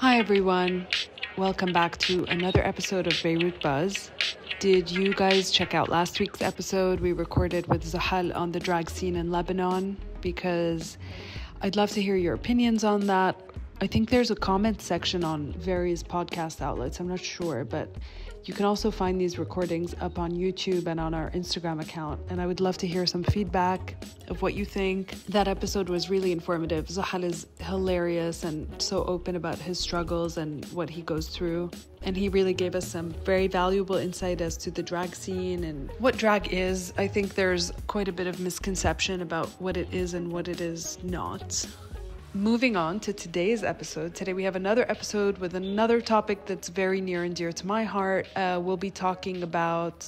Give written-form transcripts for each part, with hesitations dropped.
Hi everyone, welcome back to another episode of Beirut Buzz. Did you guys check out last week's episode we recorded with Zahal on the drag scene in Lebanon? Because I'd love to hear your opinions on that. I think there's a comment section on various podcast outlets, I'm not sure, but you can also find these recordings up on YouTube and on our Instagram account. And I would love to hear some feedback of what you think. That episode was really informative. Zahal is hilarious and so open about his struggles and what he goes through. And he really gave us some very valuable insight as to the drag scene and what drag is. I think there's quite a bit of misconception about what it is and what it is not. Moving on to today's episode. Today we have another episode with another topic that's very near and dear to my heart. We'll be talking about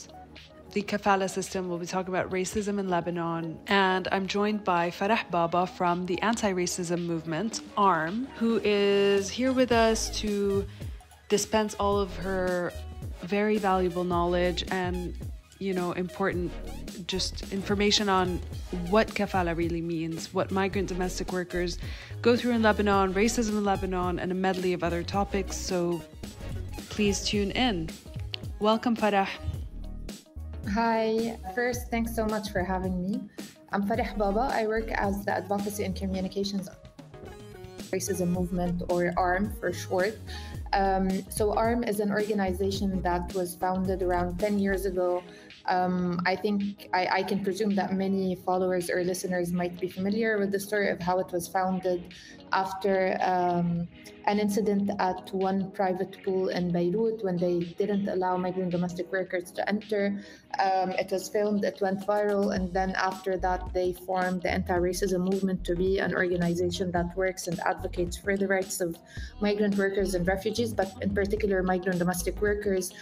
the Kafala system. We'll be talking about racism in Lebanon. And I'm joined by Farah Baba from the anti-racism movement, ARM, who is here with us to dispense all of her very valuable knowledge and important just information on what kafala really means, what migrant domestic workers go through in Lebanon, racism in Lebanon, and a medley of other topics. So please tune in. Welcome, Farah. Hi. First, thanks so much for having me. I'm Farah Baba. I work as the Advocacy and Communications Racism Movement, or ARM for short. So ARM is an organization that was founded around 10 years ago. I think I can presume that many followers or listeners might be familiar with the story of how it was founded after an incident at one private pool in Beirut when they didn't allow migrant domestic workers to enter. It was filmed, it went viral, and then after that they formed the anti-racism movement to be an organization that works and advocates for the rights of migrant workers and refugees, but in particular migrant domestic workers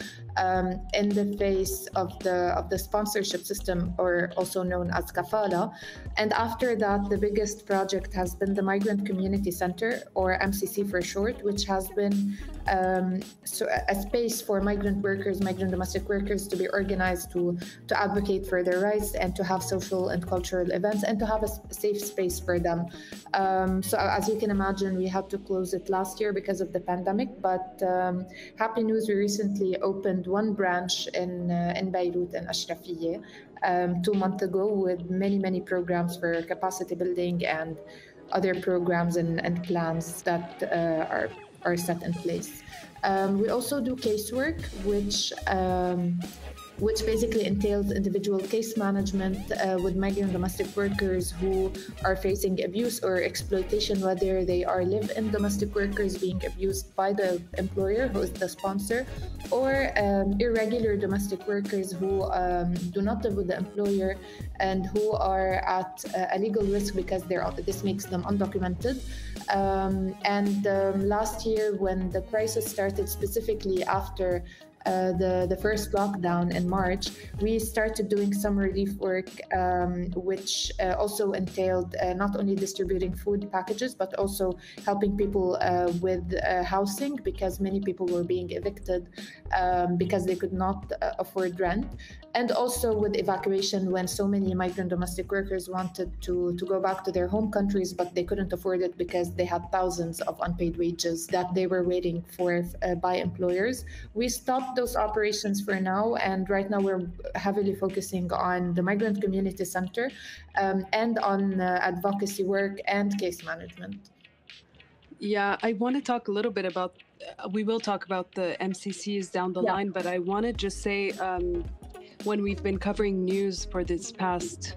in the face of the sponsorship system, or also known as Kafala. And after that, the biggest project has been the Migrant Community Center, or MCC for short, which has been a space for migrant workers, migrant domestic workers to be organized to advocate for their rights and to have social and cultural events and to have a safe space for them. So as you can imagine, we had to close it last year because of the pandemic, but happy news, we recently opened one branch in Beirut and Ashrafiyeh 2 months ago with many programs for capacity building and other programs and plans that are set in place. We also do casework, which basically entails individual case management with migrant domestic workers who are facing abuse or exploitation, whether they are live-in domestic workers being abused by the employer, who is the sponsor, or irregular domestic workers who do not live with the employer and who are at a legal risk because this makes them undocumented. Last year, when the crisis started, specifically after the first lockdown in March, we started doing some relief work, which also entailed not only distributing food packages, but also helping people with housing, because many people were being evicted because they could not afford rent, and also with evacuation when so many migrant domestic workers wanted to go back to their home countries, but they couldn't afford it because they had thousands of unpaid wages that they were waiting for by employers. We stopped those operations for now, and right now we're heavily focusing on the Migrant Community Center and on advocacy work and case management. Yeah, I want to talk a little bit about, we will talk about the MCCs down the line, but I want to just say when we've been covering news for this past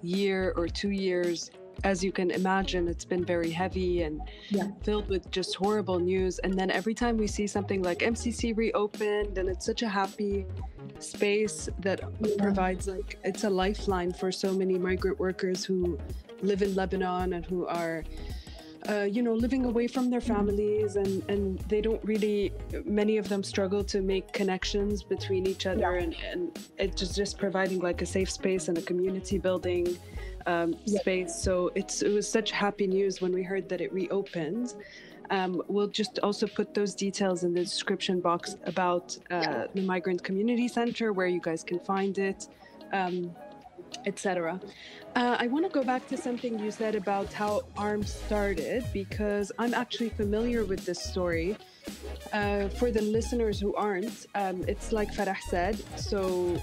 year or 2 years, as you can imagine, it's been very heavy and filled with just horrible news. And then every time we see something like MCC reopened, and it's such a happy space that provides, like, it's a lifeline for so many migrant workers who live in Lebanon and who are living away from their families, and they don't really, many of them struggle to make connections between each other, and it's just providing like a safe space and a community building space. So it was such happy news when we heard that it reopened. We'll just also put those details in the description box about the Migrant Community Center, where you guys can find it, etc. I want to go back to something you said about how ARM started, because I'm actually familiar with this story. For the listeners who aren't, it's like Farah said. So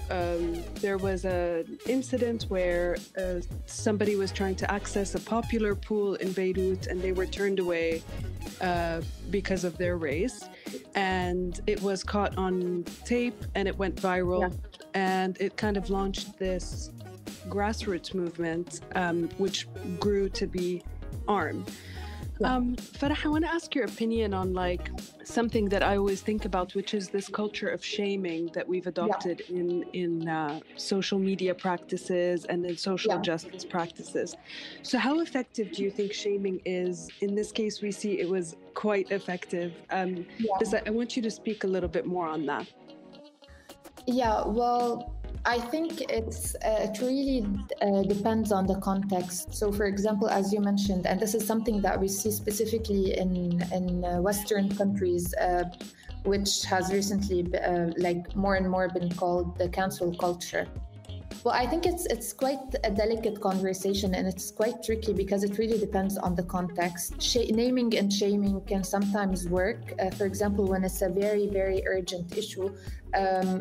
there was an incident where somebody was trying to access a popular pool in Beirut, and they were turned away because of their race. And it was caught on tape, and it went viral. Yeah. And it kind of launched this grassroots movement, which grew to be ARM. Farah, I want to ask your opinion on like something that I always think about, which is this culture of shaming that we've adopted in social media practices and in social justice practices. So how effective do you think shaming is? In this case, we see it was quite effective. I want you to speak a little bit more on that. Yeah, well, I think it really depends on the context. So, for example, as you mentioned, and this is something that we see specifically in Western countries, which has recently like more and more been called the cancel culture. Well, I think it's quite a delicate conversation, and it's quite tricky because it really depends on the context. Naming and shaming can sometimes work. For example, when it's a very, very urgent issue,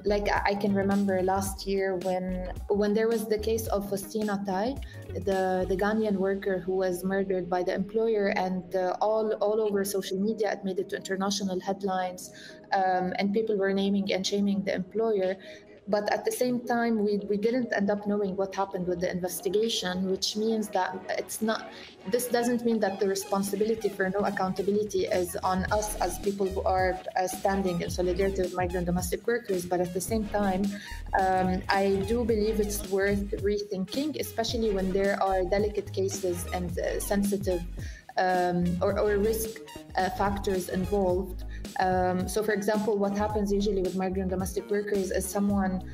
like I can remember last year when there was the case of Faustina Tai, the Ghanaian worker who was murdered by the employer, and all over social media it made it to international headlines, and people were naming and shaming the employer. But at the same time, we didn't end up knowing what happened with the investigation, which means that this doesn't mean that the responsibility for no accountability is on us as people who are standing in solidarity with migrant domestic workers. But at the same time, I do believe it's worth rethinking, especially when there are delicate cases and sensitive or risk factors involved. So, for example, what happens usually with migrant domestic workers is someone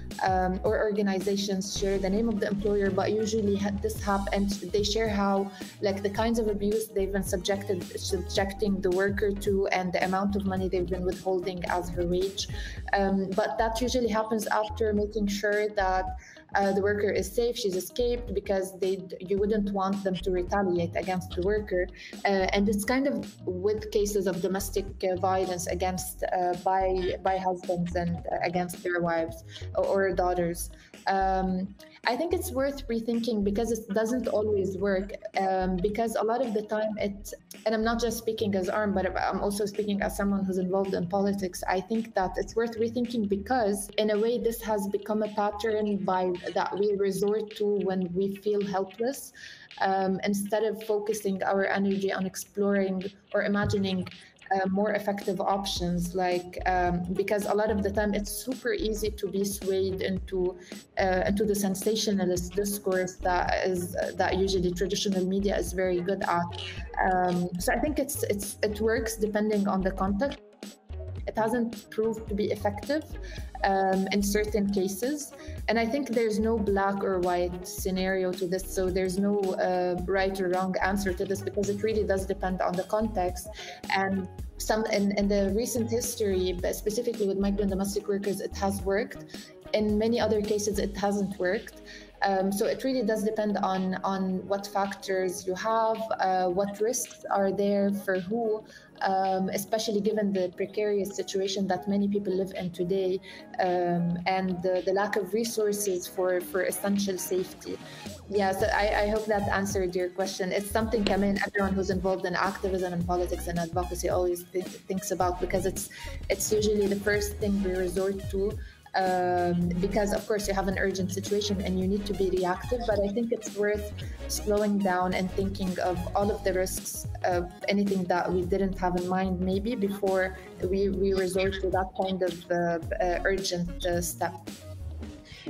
or organizations share the name of the employer, but usually this happens. They share how, like, the kinds of abuse they've been subjecting the worker to, and the amount of money they've been withholding as her wage. But that usually happens after making sure that the worker is safe, she's escaped, because you wouldn't want them to retaliate against the worker. And it's kind of with cases of domestic violence against by husbands and against their wives or daughters. I think it's worth rethinking because it doesn't always work, because a lot of the time and I'm not just speaking as ARM, but I'm also speaking as someone who's involved in politics. I think that it's worth rethinking because in a way this has become a pattern that we resort to when we feel helpless, instead of focusing our energy on exploring or imagining more effective options, like because a lot of the time it's super easy to be swayed into the sensationalist discourse that usually traditional media is very good at. So I think it works depending on the context. It hasn't proved to be effective in certain cases. And I think there's no black or white scenario to this. So there's no right or wrong answer to this, because it really does depend on the context. And in the recent history, but specifically with migrant domestic workers, it has worked. In many other cases, it hasn't worked. So it really does depend on what factors you have, what risks are there for who, especially given the precarious situation that many people live in today, and the lack of resources for essential safety. Yeah, so I hope that answered your question. It's something, everyone who's involved in activism and politics and advocacy always thinks about, because it's usually the first thing we resort to. Because of course you have an urgent situation and you need to be reactive, but I think it's worth slowing down and thinking of all of the risks of anything that we didn't have in mind maybe before we resort to that kind of urgent step.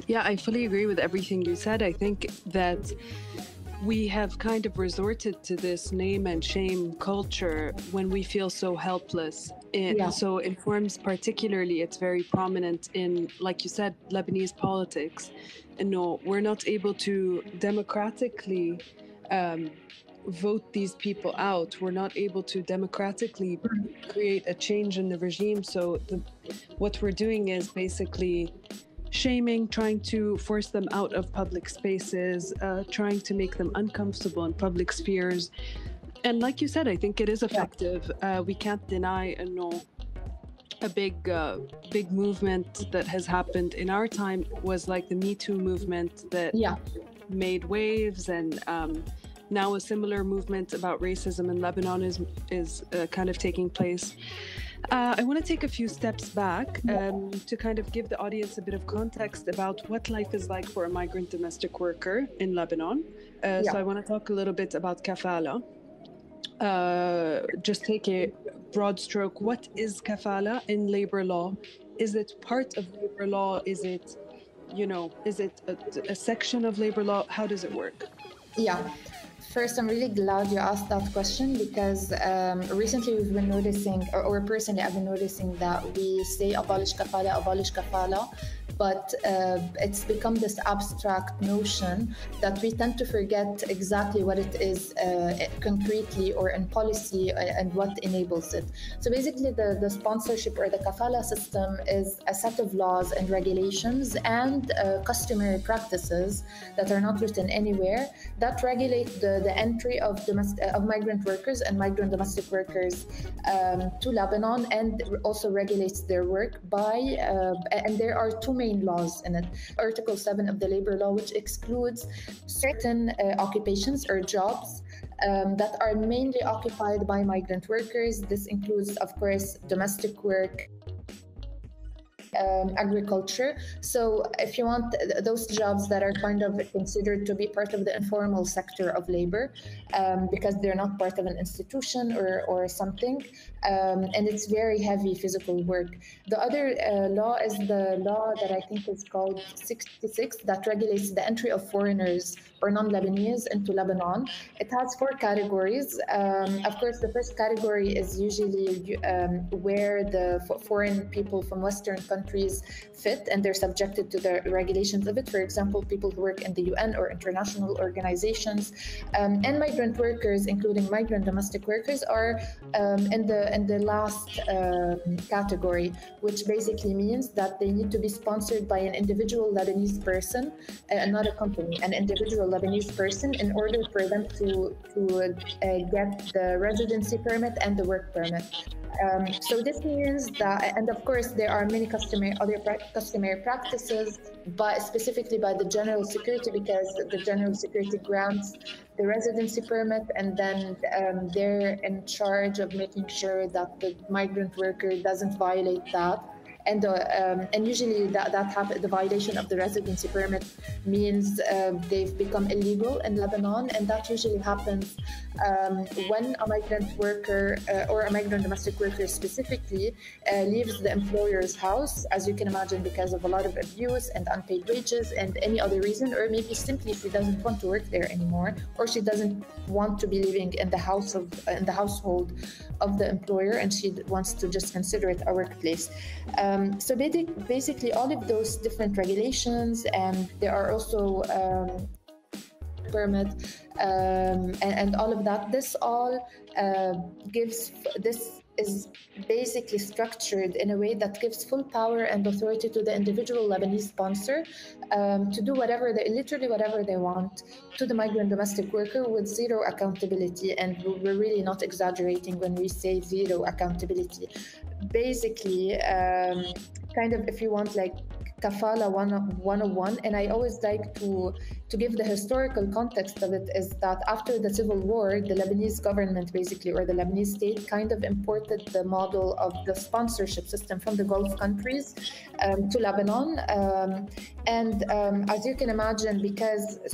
Yeah, I fully agree with everything you said. I think that we have kind of resorted to this name and shame culture when we feel so helpless. So in forms particularly, it's very prominent in, like you said, Lebanese politics. And no, we're not able to democratically vote these people out. We're not able to democratically create a change in the regime. So what we're doing is basically shaming, trying to force them out of public spaces, trying to make them uncomfortable in public spheres. And like you said, I think it is effective. We can't deny a big movement that has happened in our time was like the Me Too movement that made waves, and now a similar movement about racism in Lebanon is kind of taking place. I want to take a few steps back to kind of give the audience a bit of context about what life is like for a migrant domestic worker in Lebanon. So I want to talk a little bit about Kafala. Just take a broad stroke. What is Kafala in labor law? Is it part of labor law? Is it, a section of labor law? How does it work? Yeah. First, I'm really glad you asked that question because recently we've been noticing, or personally I've been noticing that we say abolish kafala, but it's become this abstract notion that we tend to forget exactly what it is concretely or in policy and what enables it. So basically the sponsorship or the kafala system is a set of laws and regulations and customary practices that are not written anywhere that regulate the entry of migrant workers and migrant domestic workers to Lebanon, and also regulates their work by, and there are two main laws in it. Article 7 of the labor law, which excludes certain occupations or jobs that are mainly occupied by migrant workers. This includes, of course, domestic work, agriculture. So if you want those jobs that are kind of considered to be part of the informal sector of labor, because they're not part of an institution or something, and it's very heavy physical work. The other law is the law that I think is called 66 that regulates the entry of foreigners or non-Lebanese into Lebanon. It has 4 categories. Of course, the first category is usually where the foreign people from Western countries fit, and they're subjected to the regulations of it. For example, people who work in the UN or international organizations, and migrant workers, including migrant domestic workers, are in the last category, which basically means that they need to be sponsored by an individual Lebanese person, not a company, an individual Lebanese person, in order for them to get the residency permit and the work permit. So this means that, and of course, there are many other customary practices, but specifically by the general security, because the general security grants the residency permit, and then they're in charge of making sure that the migrant worker doesn't violate that. And usually the violation of the residency permit means they've become illegal in Lebanon, and that usually happens when a migrant worker or a migrant domestic worker specifically leaves the employer's house, as you can imagine, because of a lot of abuse and unpaid wages and any other reason, or maybe simply she doesn't want to work there anymore, or she doesn't want to be living in the household of the employer, and she wants to just consider it a workplace. So basically all of those different regulations, and there are also permit and all of that. This is basically structured in a way that gives full power and authority to the individual Lebanese sponsor to do literally whatever they want to the migrant domestic worker, with zero accountability. And we're really not exaggerating when we say zero accountability. Basically, kind of, if you want, like Kafala 101, and I always like to give the historical context of it, is that after the civil war, the Lebanese government basically, or the Lebanese state, kind of imported the model of the sponsorship system from the Gulf countries to Lebanon. As you can imagine,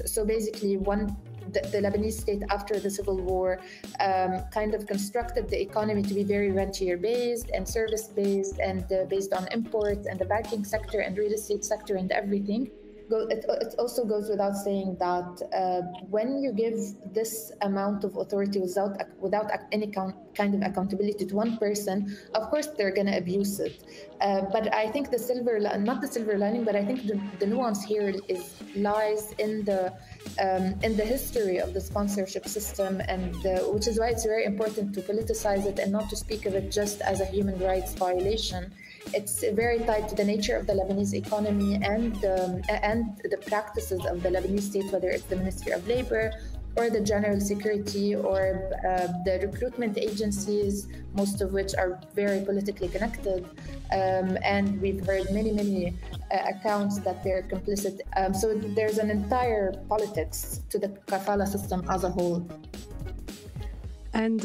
so basically the Lebanese state after the civil war kind of constructed the economy to be very rentier based and service based, and based on imports and the banking sector and real estate sector and everything. It also goes without saying that when you give this amount of authority without any kind of accountability to one person, of course they're going to abuse it. But I think not the silver lining, but I think the nuance here lies in the history of the sponsorship system, and which is why it's very important to politicize it and not to speak of it just as a human rights violation. it's very tied to the nature of the Lebanese economy and the practices of the Lebanese state, whether it's the Ministry of Labor or the General Security or the recruitment agencies, most of which are very politically connected. And we've heard many accounts that they're complicit. So there's an entire politics to the kafala system as a whole. And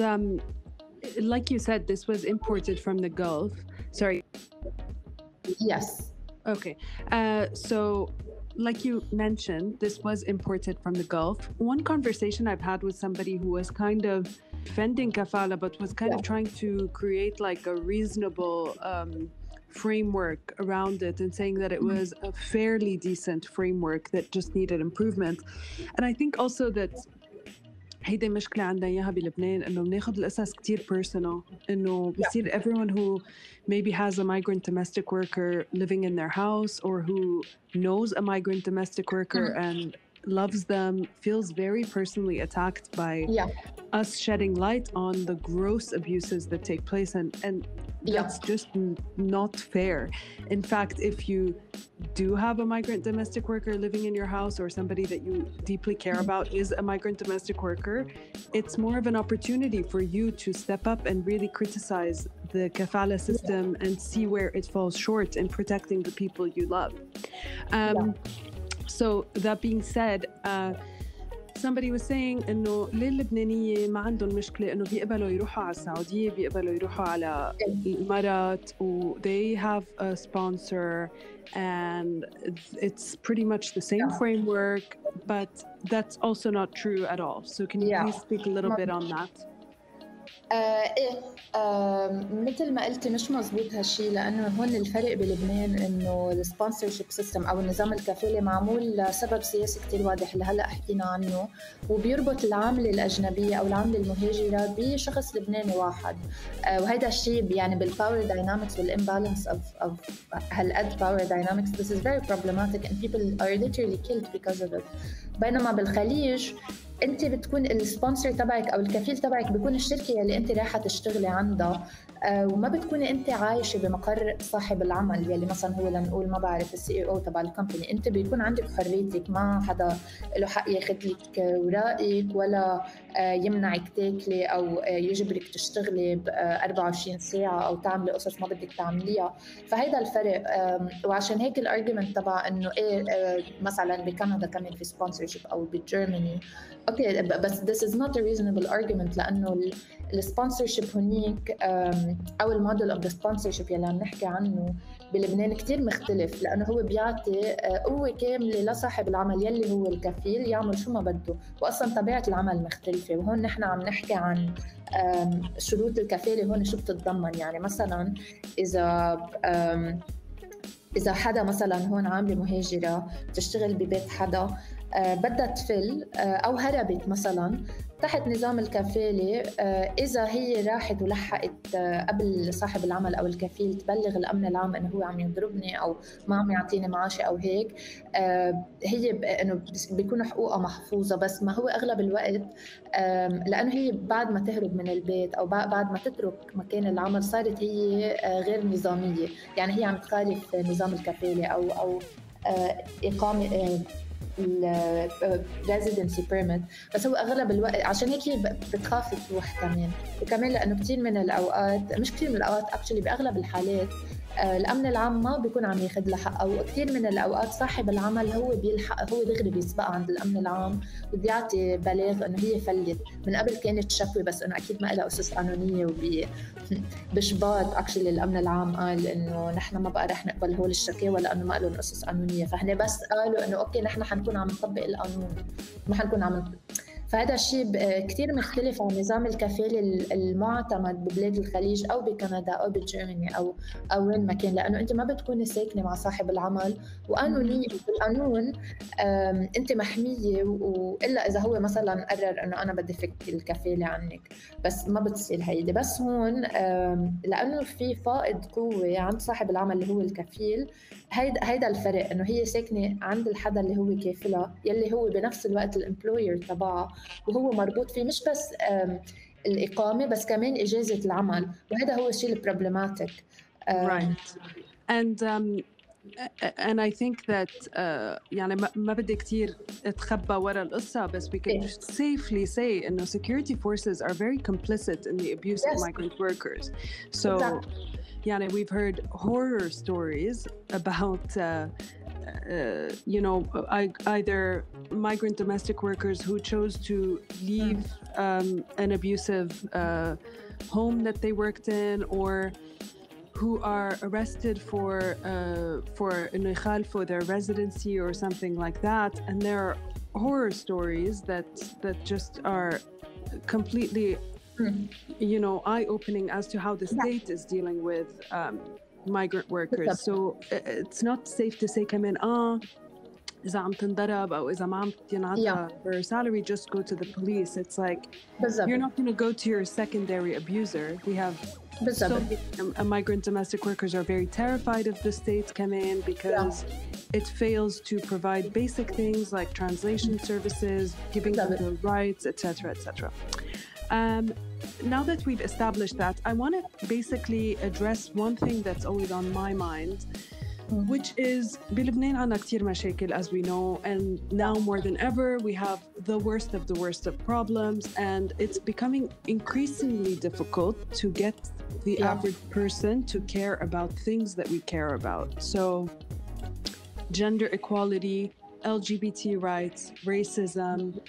like you said, this was imported from the Gulf. Sorry. Yes. Okay. So like you mentioned, this was imported from the Gulf. One conversation I've had with somebody who was kind of defending kafala, but was kind of trying to create like a reasonable framework around it and saying that it was a fairly decent framework that just needed improvement. And I think also that هيدي مشكلة عندنا إياها بلبنان إنه بناخد القصص كتير personal. إنه بصير everyone who maybe has a migrant domestic worker living in their house or who knows a migrant domestic worker and loves them feels very personally attacked by us shedding light on the gross abuses that take place, and that's just not fair. In fact, if you do have a migrant domestic worker living in your house or somebody that you deeply care about is a migrant domestic worker, it's more of an opportunity for you to step up and really criticize the kafala system and see where it falls short in protecting the people you love. So that being said, somebody was saying إنه للبنانية ما عندهم مشكلة إنه بيقبلوا يروحوا على السعودية بيقبلوا يروحوا على الإمارات و they have a sponsor and it's pretty much the same framework, but that's also not true at all. So can you please speak a little bit on that? مثل ما قلتي مش مزبوط هالشي، لأنه هون الفرق بلبنان إنه السبونسرشيب سيستم أو النظام الكفالي معمول لسبب سياسي كتير واضح اللي هلأ حكينا عنه، وبيربط العاملة الأجنبية أو العاملة المهاجرة بشخص لبناني واحد. وهيدا الشيء يعني بالباور داينامكس والإمبالانس of هالقد باور داينامكس this is very problematic and people are literally killed because of it. بينما بالخليج انت بتكون السبونسر تبعك او الكفيل تبعك بيكون الشركه اللي انت رايحه تشتغلي عندها، وما بتكوني انت عايشه بمقر صاحب العمل يلي مثلا هو لنقول ما بعرف السي او تبع الكومباني. انت بيكون عندك حريتك، ما حدا له حق ياخذ لك ورائك ولا يمنعك تاكلي او يجبرك تشتغلي ب 24 ساعه او تعملي قصص ما بدك تعمليها. فهيدا الفرق. وعشان هيك الارجيومنت تبع انه ايه مثلا بكندا كمان في سبونسرشيب او بجيرماني اوكي، بس this is not a reasonable argument، لانه السبونسرشيب هنيك او الموديل اوف ذا سبونسرشيب يلي عم نحكي عنه بلبنان كتير مختلف، لانه هو بيعطي قوه كامله لصاحب العمل يلي هو الكفيل يعمل شو ما بده، واصلا طبيعه العمل مختلفه. وهون نحن عم نحكي عن شروط الكفاله هون شو بتتضمن. يعني مثلا اذا حدا مثلا هون عامله مهاجره بتشتغل ببيت حدا بدها تفل أو هربت مثلا تحت نظام الكفالة، إذا هي راحت ولحقت قبل صاحب العمل أو الكفيل تبلغ الأمن العام إنه هو عم يضربني أو ما عم يعطيني معاشي أو هيك، هي إنه بيكون حقوقها محفوظة. بس ما هو أغلب الوقت لأنه هي بعد ما تهرب من البيت أو بعد ما تترك مكان العمل صارت هي غير نظامية، يعني هي عم تخالف نظام الكفالة أو إقامة residency permit. بس هو أغلب الوقت عشان هيك بتخاف تروح كمان. وكمان لأنه كتير من الأوقات، مش كتير من الأوقات actually بأغلب الحالات الأمن العام ما بيكون عم ياخد لها حق، أو كتير من الأوقات صاحب العمل هو بيلحق، هو دغري بيسبق عند الأمن العام وبده يعطي بلاغ إنه هي فلت. من قبل كانت شكوى بس إنه أكيد ما لها أسس قانونية، بشباط actually الأمن العام قال إنه نحن ما بقى رح نقبل هول الشكاوى لأنه ما لهم أسس قانونية، فهنا بس قالوا إنه أوكي نحن حنكون عم نطبق القانون، ما حنكون عم. فهذا الشيء كتير مختلف عن نظام الكفالة المعتمد ببلاد الخليج أو بكندا أو بجيرماني أو وين ما كان، لأنه أنت ما بتكوني ساكنة مع صاحب العمل وقانونيا بالقانون أنت محمية، وإلا إذا هو مثلا قرر أنه أنا بدي فك الكفالة عنك، بس ما بتصير هيدي. بس هون لأنه في فائض قوة عند صاحب العمل اللي هو الكفيل، هيدا الفرق، إنه هي ساكنة عند الحدا اللي هو كافلها يلي هو بنفس الوقت الامبلوير تبعها، وهو مربوط فيه مش بس الإقامة بس كمان إجازة العمل. وهذا هو الشيء البروبلماتيك. Right. And I think that يعني ما بدي كتير اتخبى ورا القصة بس we can safely say إنه security forces are very complicit in the abuse of migrant workers. So يعني we've heard horror stories about you know either migrant domestic workers who chose to leave an abusive home that they worked in, or who are arrested for إنه يخالفوا their residency or something like that. And there are horror stories that just are completely you know eye-opening as to how the state is dealing with migrant workers. So it's not safe to say كمان إذا عم تنضرب أو إذا ما عم تنعطى for salary, just go to the police. It's like you're not going to go to your secondary abuser. We have so many migrant domestic workers are very terrified of the state كمان because it fails to provide basic things like translation services, giving them their rights, etc., etc. Now that we've established that, I want to basically address one thing that's always on my mind, which is بلبنان عنا كتير مشاكل, as we know, and now more than ever we have the worst of problems, and it's becoming increasingly difficult to get the average person to care about things that we care about. So gender equality, LGBT rights, racism,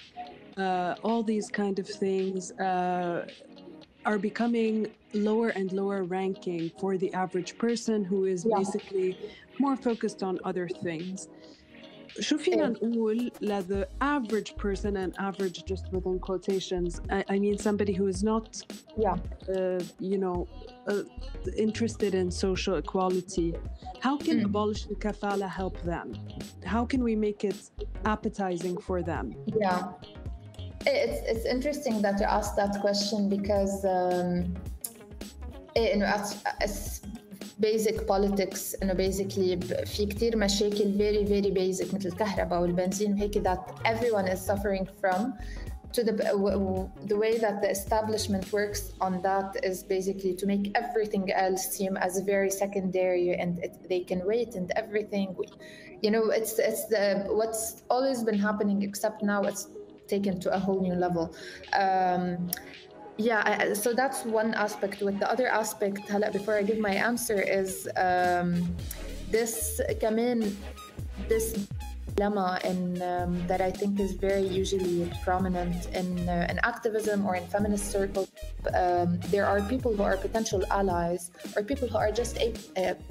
all these kind of things are becoming lower and lower ranking for the average person who is basically more focused on other things. شو فينا نقول the average person, and average just within quotations, I mean somebody who is not you know interested in social equality. How can abolishing kafala help them? How can we make it appetizing for them? It's interesting that you asked that question because as basic politics إنه basically في كتير مشاكل very very basic مثل الكهرباء والبنزين وهيك that everyone is suffering from, to the way that the establishment works on that is basically to make everything else seem as very secondary, and they can wait, and everything you know it's the what's always been happening, except now it's taken to a whole new level. So that's one aspect. With the other aspect, before I give my answer, is this dilemma that I think is very usually prominent in activism or in feminist circles. There are people who are potential allies or people who are just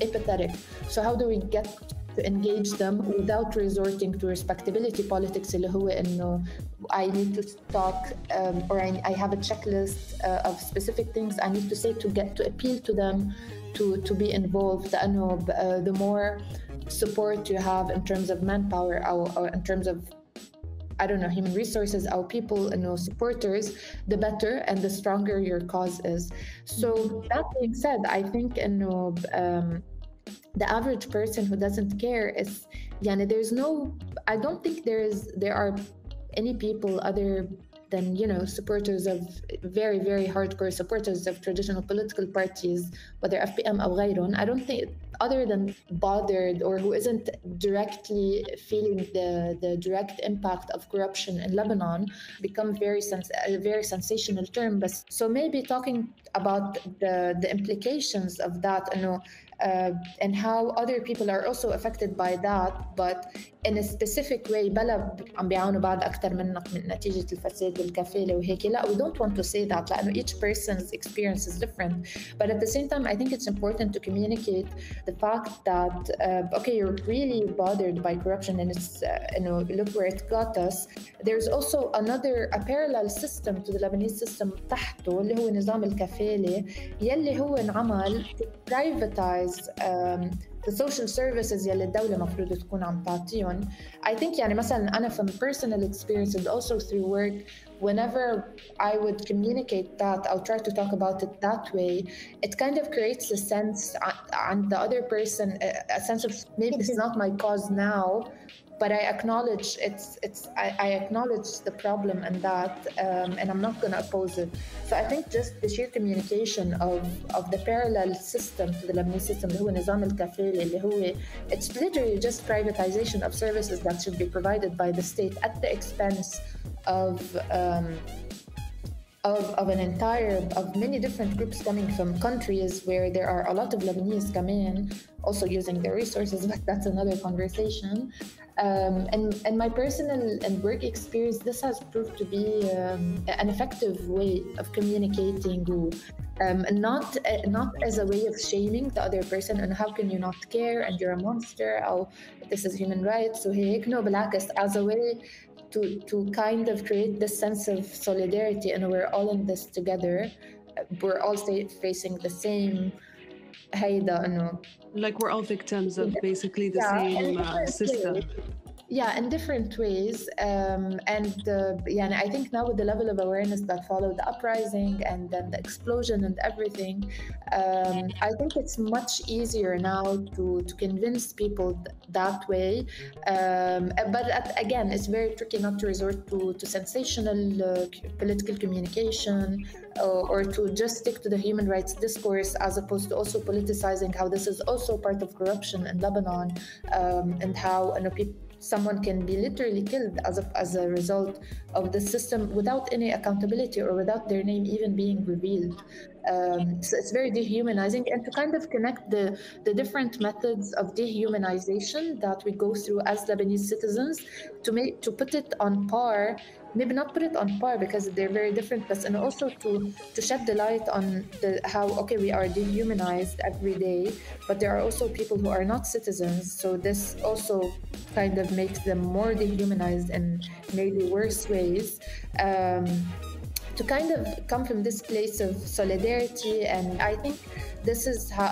apathetic. So how do we get to engage them without resorting to respectability politics اللي هو إنه I need to talk or I have a checklist of specific things I need to say to get to appeal to them to be involved. لأنه the more support you have in terms of manpower or in terms of human resources, our people, supporters, the better and the stronger your cause is. So that being said, I think the average person who doesn't care is I don't think there are any people other than supporters of very very hardcore supporters of traditional political parties, whether FPM or غيرهم. I don't think other than bothered or who isn't directly feeling the direct impact of corruption in Lebanon become a very sensational term. But so maybe talking about the implications of that and how other people are also affected by that, but in a specific way. بلا عم بيعانوا بعد أكثر منك من نتيجة الفساد والكفالة وهيك. لا, we don't want to say that لأنه each person's experience is different. But at the same time, I think it's important to communicate the fact that okay, you're really bothered by corruption and it's look where it got us. There's also a parallel system to the Lebanese system تحته اللي هو نظام الكفالة يلي هو انعمل to privatize the social services يلي الدولة مفروض تكون عم تعطيهم. I think مثلا أنا from personal experience and also through work whenever I would communicate that, I'll try to talk about it that way, it kind of creates a sense on the other person, a sense of maybe this is not my cause now, but I acknowledge I acknowledge the problem and that, and I'm not going to oppose it. So I think just the sheer communication of the parallel system to the Lebanese system اللي هو نظام الكفالة اللي هو it's literally just privatization of services that should be provided by the state at the expense of many different groups coming from countries where there are a lot of Lebanese coming, also using their resources, but that's another conversation. And my personal and work experience, this has proved to be an effective way of communicating, not as a way of shaming the other person and how can you not care and you're a monster, or this is human rights, so هيك. No, بالعكس, as a way to kind of create this sense of solidarity, and we're all in this together. We're all facing the same like we're all victims of basically the same system. Yeah, in different ways. I think now with the level of awareness that followed the uprising and then the explosion and everything, I think it's much easier now to convince people that way. But again, it's very tricky not to resort to sensational political communication or to just stick to the human rights discourse, as opposed to also politicizing how this is also part of corruption in Lebanon, and how someone can be literally killed as a result of the system without any accountability or without their name even being revealed. So it's very dehumanizing, and to kind of connect the different methods of dehumanization that we go through as Lebanese citizens to put it on par. Maybe not put it on par because they're very different, but and also to shed the light on how we are dehumanized every day, but there are also people who are not citizens. So this also kind of makes them more dehumanized in maybe worse ways. To kind of come from this place of solidarity, and I think this is how.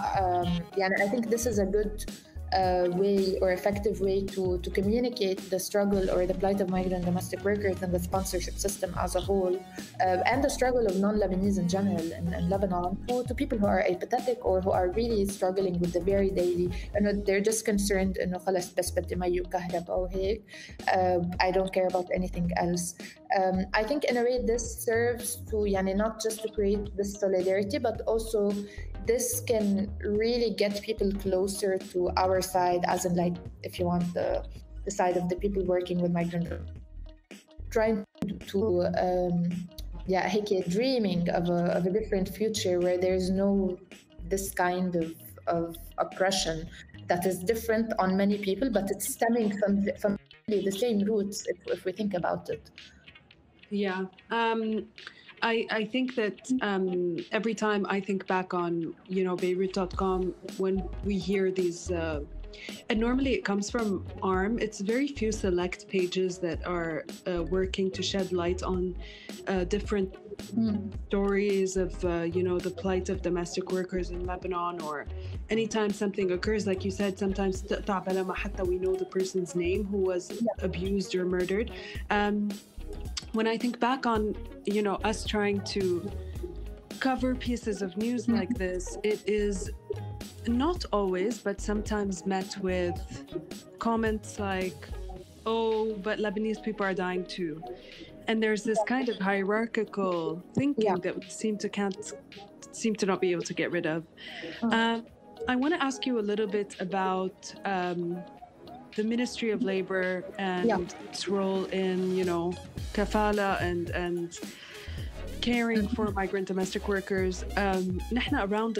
I think this is a good way or effective way to communicate the struggle or the plight of migrant domestic workers and the sponsorship system as a whole, and the struggle of non-Lebanese in general in Lebanon, to people who are apathetic or who are really struggling with the very daily, they're just concerned إنه خلاص بس بدي مي وكهرباء أو هيك. I don't care about anything else. I think in a way this serves to not just to create this solidarity, but also this can really get people closer to our side, as in, like, if you want the side of the people working with migrant, trying to dreaming of a different future where there's no this kind of oppression that is different on many people, but it's stemming from the same roots if we think about it. Yeah. I think that every time I think back on, Beirut.com, when we hear these, and normally it comes from ARM, it's very few select pages that are working to shed light on different stories of, the plight of domestic workers in Lebanon, or anytime something occurs, like you said, sometimes we know the person's name who was abused or murdered. When I think back on, us trying to cover pieces of news like this, it is not always, but sometimes met with comments like, oh, but Lebanese people are dying too. And there's this kind of hierarchical thinking that we seem to not be able to get rid of. I want to ask you a little bit about the Ministry of Labor and its role in, Kafala and caring for migrant domestic workers. نحن around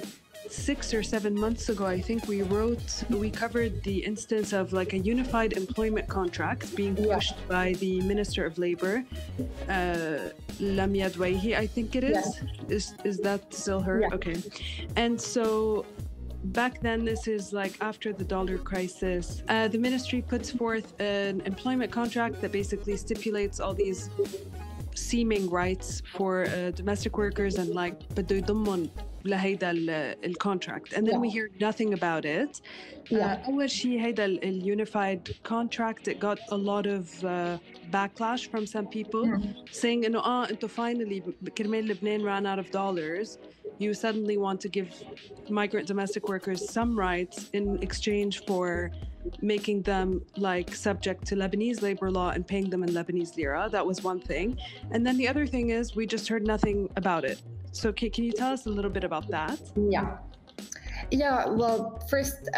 6 or 7 months ago, I think we covered the instance of like a unified employment contract being pushed by the Minister of Labor, Lamia Dwayhi, I think it is. Is that still her? Yeah. Okay. And so back then, this is like after the dollar crisis, the ministry puts forth an employment contract that basically stipulates all these seeming rights for domestic workers, and like بده يضمن لهيدا الcontract, and then we hear nothing about it. أول شيء هيدا الunified contract, it got a lot of backlash from some people saying إنه أنتوا finally كرمال لبنان ran out of dollars, you suddenly want to give migrant domestic workers some rights in exchange for making them like subject to Lebanese labor law and paying them in Lebanese lira. That was one thing. And then the other thing is we just heard nothing about it. So can you tell us a little bit about that? Yeah, well, first,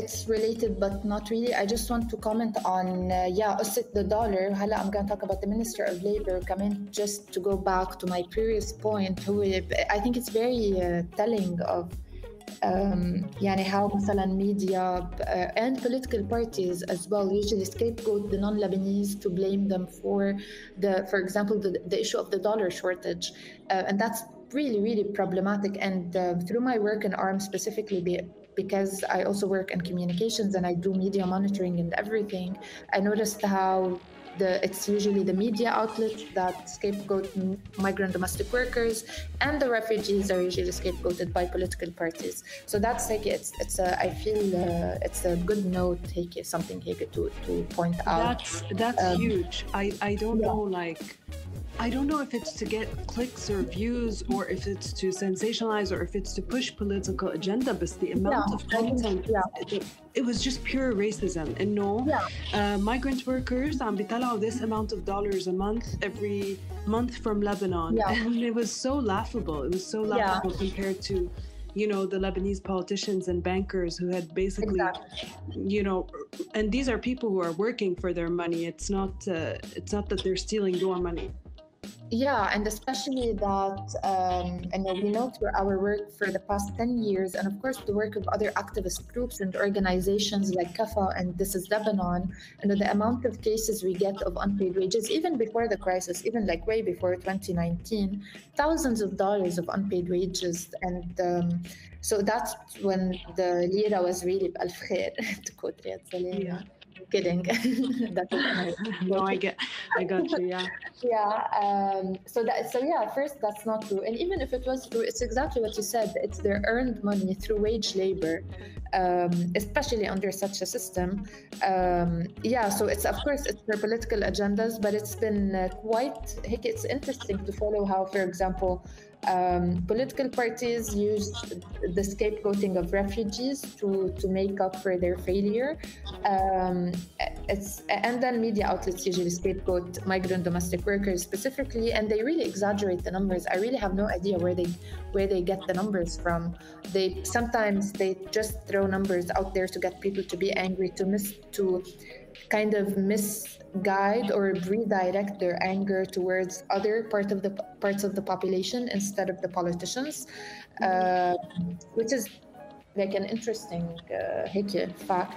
it's related, but not really. I just want to comment on, قصة the dollar. هلا I'm going to talk about the Minister of Labor. كمان just to go back to my previous point, I think it's very telling of يعني how مثلا media and political parties as well usually scapegoat the non-Lebanese to blame them for example, the issue of the dollar shortage, and that's really, really problematic. And through my work in ARM specifically, because I also work in communications and I do media monitoring and everything, I noticed how it's usually the media outlets that scapegoat migrant domestic workers, and the refugees are usually scapegoated by political parties. So that's like I feel it's a good note, something to point out. That's huge. I don't know, like I don't know if it's to get clicks or views, or if it's to sensationalize, or if it's to push political agenda, but the amount of content, it was just pure racism. And migrant workers عم بيطلعوا this amount of dollars a month every month from Lebanon, and it was so laughable. It was so laughable compared to the Lebanese politicians and bankers who had basically, and these are people who are working for their money. It's not that they're stealing your money. Yeah, and especially that, and we know through our work for the past 10 years, and of course the work of other activist groups and organizations like Kafala and This is Lebanon, and the amount of cases we get of unpaid wages, even before the crisis, even like way before 2019, thousands of dollars of unpaid wages. And so that's when the lira was really بألف خير, to quote Riyad Saleh. Kidding. No, I got you. First, that's not true. And even if it was true, it's exactly what you said. It's their earned money through wage labor, especially under such a system. So it's, of course, it's their political agendas, but it's been it's interesting to follow how, for example, political parties use the scapegoating of refugees to make up for their failure. And then media outlets usually scapegoat migrant domestic workers specifically, and they really exaggerate the numbers. I really have no idea where they get the numbers from. Sometimes they just throw numbers out there to get people to be angry, to kind of misguide or redirect their anger towards other parts of the population instead of the politicians, which is like an interesting fact.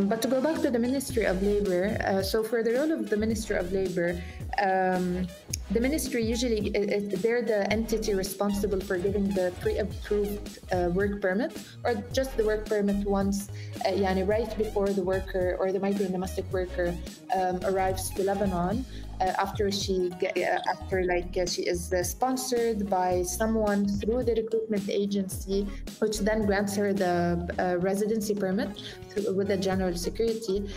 But to go back to the Ministry of Labor, so for the role of the Ministry of Labor, the ministry usually, they're the entity responsible for giving the pre-approved work permit, or just the work permit once, right before the worker or the migrant domestic worker arrives to Lebanon, after she is sponsored by someone through the recruitment agency, which then grants her the residency permit with the general security.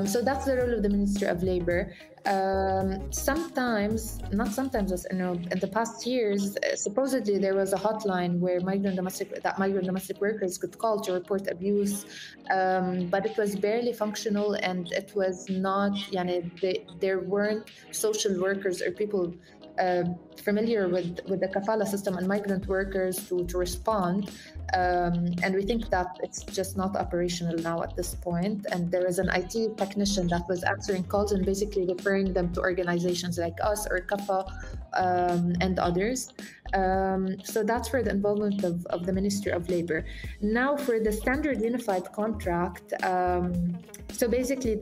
So that's the role of the Ministry of Labor. Not sometimes, in the past years, supposedly there was a hotline where migrant domestic workers could call to report abuse, but it was barely functional, and it was not, there weren't social workers or people familiar with the Kafala system and migrant workers to respond. And we think that it's just not operational now at this point. And there is an IT technician that was answering calls and basically referring them to organizations like us or Kafa and others. So that's for the involvement of the Ministry of Labor. Now for the standard unified contract. So basically,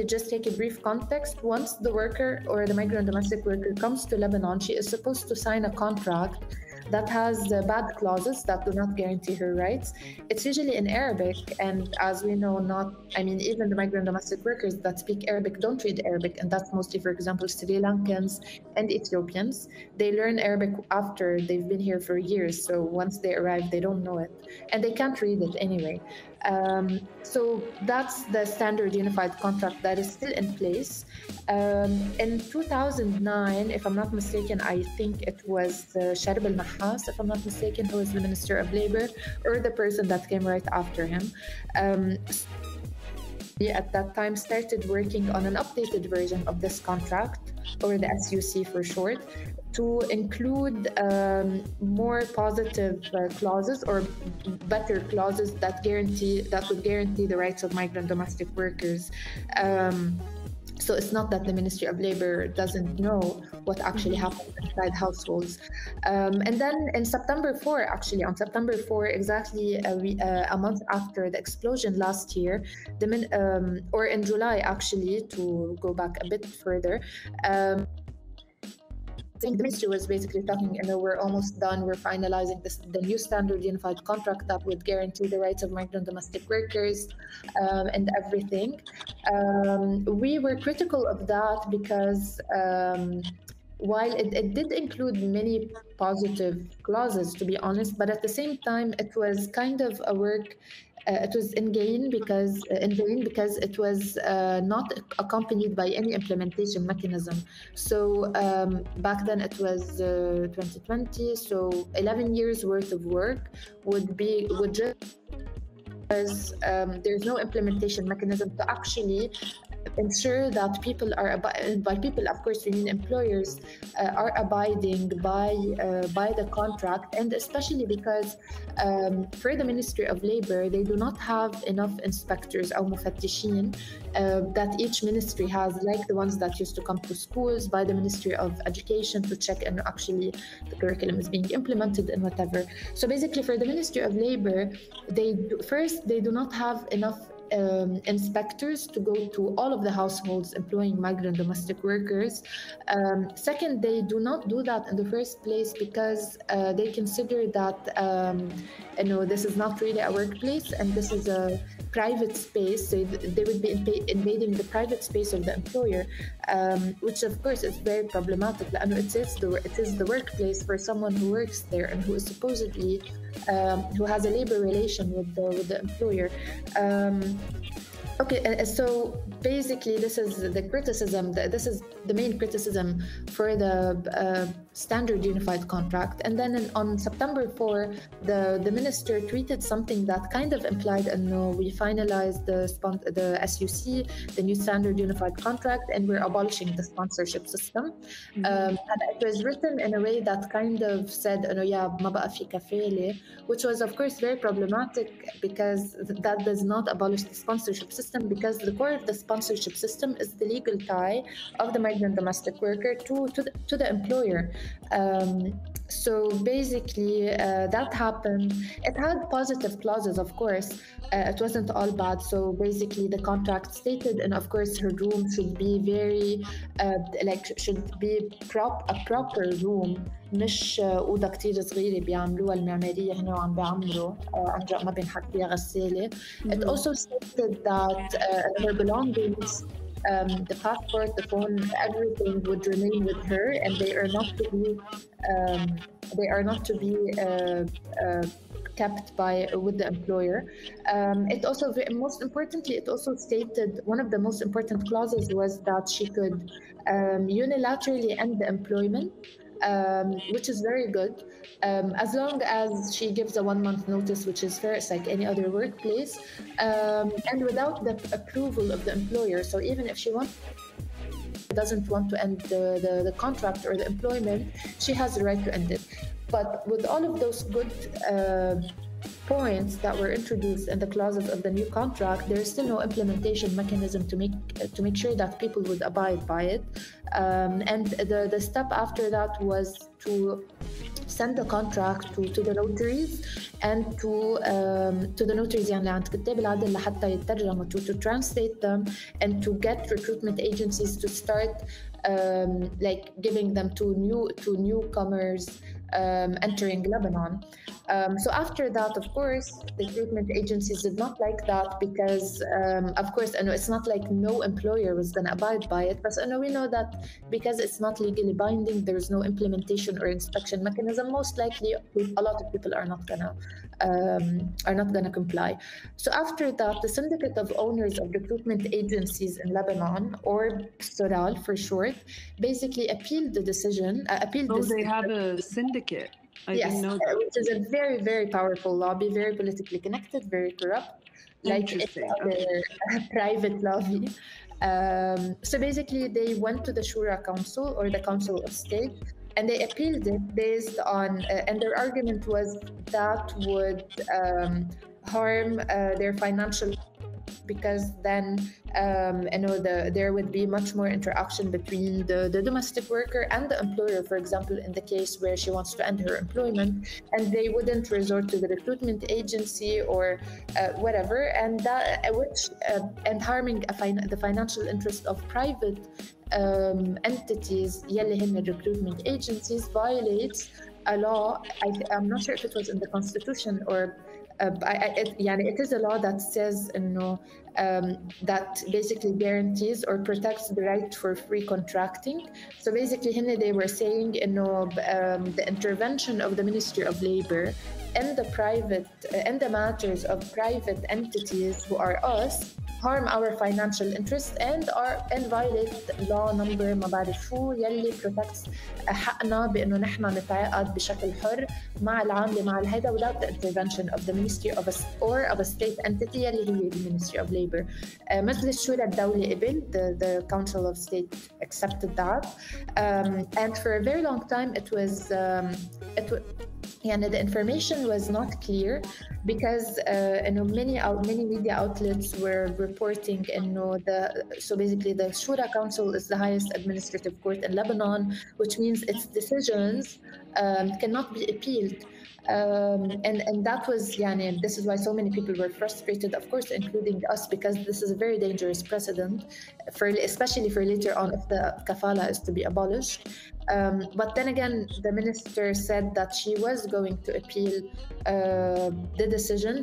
just take a brief context. Once the worker or the migrant domestic worker comes to Lebanon, she is supposed to sign a contract that has bad clauses that do not guarantee her rights. It's usually in Arabic, and as we know, even the migrant domestic workers that speak Arabic don't read Arabic, and that's mostly, for example, Sri Lankans and Ethiopians. They learn Arabic after they've been here for years, so once they arrive, they don't know it, and they can't read it anyway. So that's the standard unified contract that is still in place. In 2009, if I'm not mistaken, I think it was Sharb al-Nahas, if I'm not mistaken, who was the Minister of Labor, or the person that came right after him. At that time started working on an updated version of this contract, or the SUC for short, to include more positive clauses or better clauses that would guarantee the rights of migrant domestic workers. So it's not that the Ministry of Labor doesn't know what actually happens inside households. And then in September 4, on September 4, exactly a month after the explosion last year, or in July actually, to go back a bit further, I think the ministry was basically talking, we're almost done, we're finalizing the new standard unified contract that would guarantee the rights of migrant domestic workers and everything. We were critical of that because while it did include many positive clauses, to be honest, but at the same time, it was kind of a work. It was in vain because it was not accompanied by any implementation mechanism. So back then it was 2020. So 11 years worth of work would just because there's no implementation mechanism to actually ensure that people are by people, of course, we mean employers, are abiding by the contract, and especially because for the Ministry of Labor, they do not have enough inspectors or mufattishin that each ministry has, like the ones that used to come to schools by the Ministry of Education to check and actually the curriculum is being implemented and whatever. So basically, for the Ministry of Labor, they do not have enough inspectors to go to all of the households employing migrant domestic workers. Second, they do not do that in the first place because they consider that this is not really a workplace and this is a private space. So they would be invading the private space of the employer, which of course is very problematic. It is the workplace for someone who works there and who is supposedly who has a labor relation with the employer. Okay, so basically this is the criticism, this is the main criticism for the standard unified contract. And then on September 4, the minister tweeted something that kind of implied, we finalized the SUC, the new standard unified contract, and we're abolishing the sponsorship system. And it was written in a way that kind of said, ما بقى في كفالة, which was of course very problematic because that does not abolish the sponsorship system, because the core of the sponsorship system is the legal tie of the migrant domestic worker to the employer. So basically that happened. It had positive clauses, of course. It wasn't all bad. So basically the contract stated, and of course her room should be very should be a proper room, مش أوضة كتير صغيرة بيعملوها المعمارية هنا وعم بيعملوا أنجا ما بينحط فيها غسالة. It also stated that her belongings, the passport, the phone, everything would remain with her, and they are not to be kept with the employer. It also, most importantly, it also stated, one of the most important clauses was that she could unilaterally end the employment, which is very good, as long as she gives a 1 month notice, which is fair, it's like any other workplace, and without the approval of the employer. So even if she doesn't want to end the contract or the employment, she has the right to end it. But with all of those good points that were introduced in the clauses of the new contract, there is still no implementation mechanism to make sure that people would abide by it. And the step after that was to send the contract to the notaries and to the notaries يعني عند كتاب العدل لحتى يترجموا, to translate them and to get recruitment agencies to start giving them to newcomers entering Lebanon. So after that, of course, the recruitment agencies did not like that because, of course, and it's not like no employer was going to abide by it, but we know that because it's not legally binding, there's no implementation or inspection mechanism. Most likely, a lot of people are not gonna comply. So after that, the syndicate of owners of recruitment agencies in Lebanon, or SORAL for short, basically appealed the decision. They have a syndicate. I didn't know that. Which is a very, very powerful lobby, very politically connected, very corrupt, like any other private lobby. So basically, they went to the Shura Council or the Council of State, and they appealed it based on, and their argument was that would harm their financial, because then there would be much more interaction between the domestic worker and the employer, for example, in the case where she wants to end her employment, and they wouldn't resort to the recruitment agency or whatever, and harming the financial interest of private entities يلي هن recruitment agencies violates a law. I'm not sure if it was in the constitution or it is a law that says that basically guarantees or protects the right for free contracting. So basically they were saying the intervention of the Ministry of Labor in the matters of private entities who are us harm our financial interests and violate law number ما بعرف شو يلي protects حقنا بانه نحن نتعاقد بشكل حر مع العامله مع الهيدا without the intervention of the Ministry of a state entity يلي هي the Ministry of Labor. مجلس شورى الدولة قبل, the Council of State accepted that, and for a very long time the information was not clear because many media outlets were reporting so basically the Shura Council is the highest administrative court in Lebanon, which means its decisions cannot be appealed. And that was this is why so many people were frustrated, of course, including us, because this is a very dangerous precedent, especially for later on if the Kafala is to be abolished. But then again, the minister said that she was going to appeal the decision.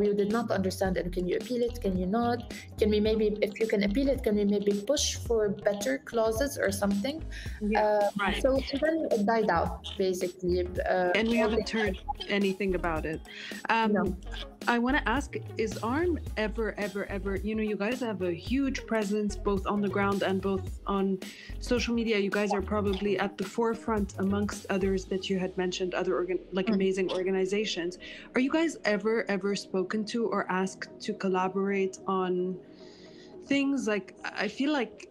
We did not understand it. Can you appeal it? Can you not? Can we maybe, if you can appeal it, can we maybe push for better clauses or something? Right. So then it died out, basically. And we haven't heard anything about it. No. I want to ask, is ARM ever, you guys have a huge presence both on the ground and both on social media. You guys are probably at the forefront amongst others that you had mentioned, other amazing organizations. Are you guys ever spoken to or asked to collaborate on things like, I feel like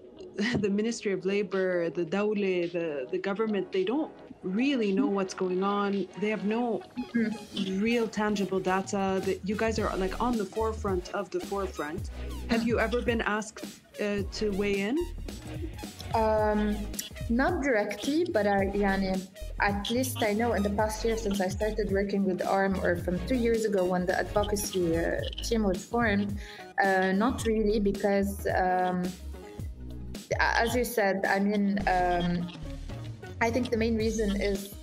the Ministry of Labor, the Dawla, the government, they don't really know what's going on. They have no real tangible data. That you guys are like on the forefront of the forefront. Have you ever been asked to weigh in? Not directly, but at least I know in the past year since I started working with ARM, or from 2 years ago when the advocacy team was formed, not really, because as you said, I think the main reason is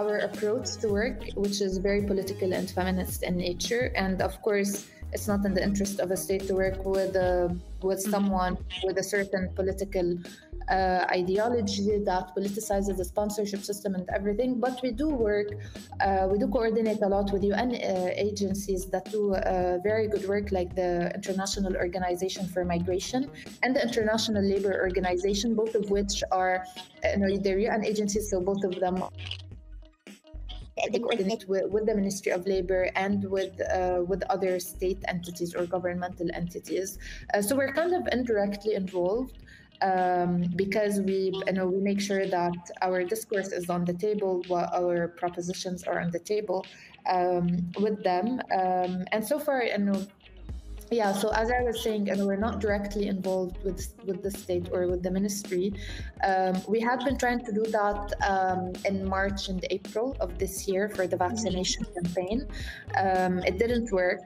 our approach to work, which is very political and feminist in nature. And of course, it's not in the interest of a state to work with someone with a certain political ideology that politicizes the sponsorship system and everything. But we do coordinate a lot with UN agencies that do very good work, like the International Organization for Migration and the International Labour Organization, both of which are they're UN agencies, so both of them they coordinate with the Ministry of Labor and with other state entities or governmental entities. So we're kind of indirectly involved because we make sure that our discourse is on the table, while our propositions are on the table with them. And so far, so as I was saying, we're not directly involved with the state or with the ministry. We have been trying to do that in March and April of this year for the vaccination campaign. It didn't work.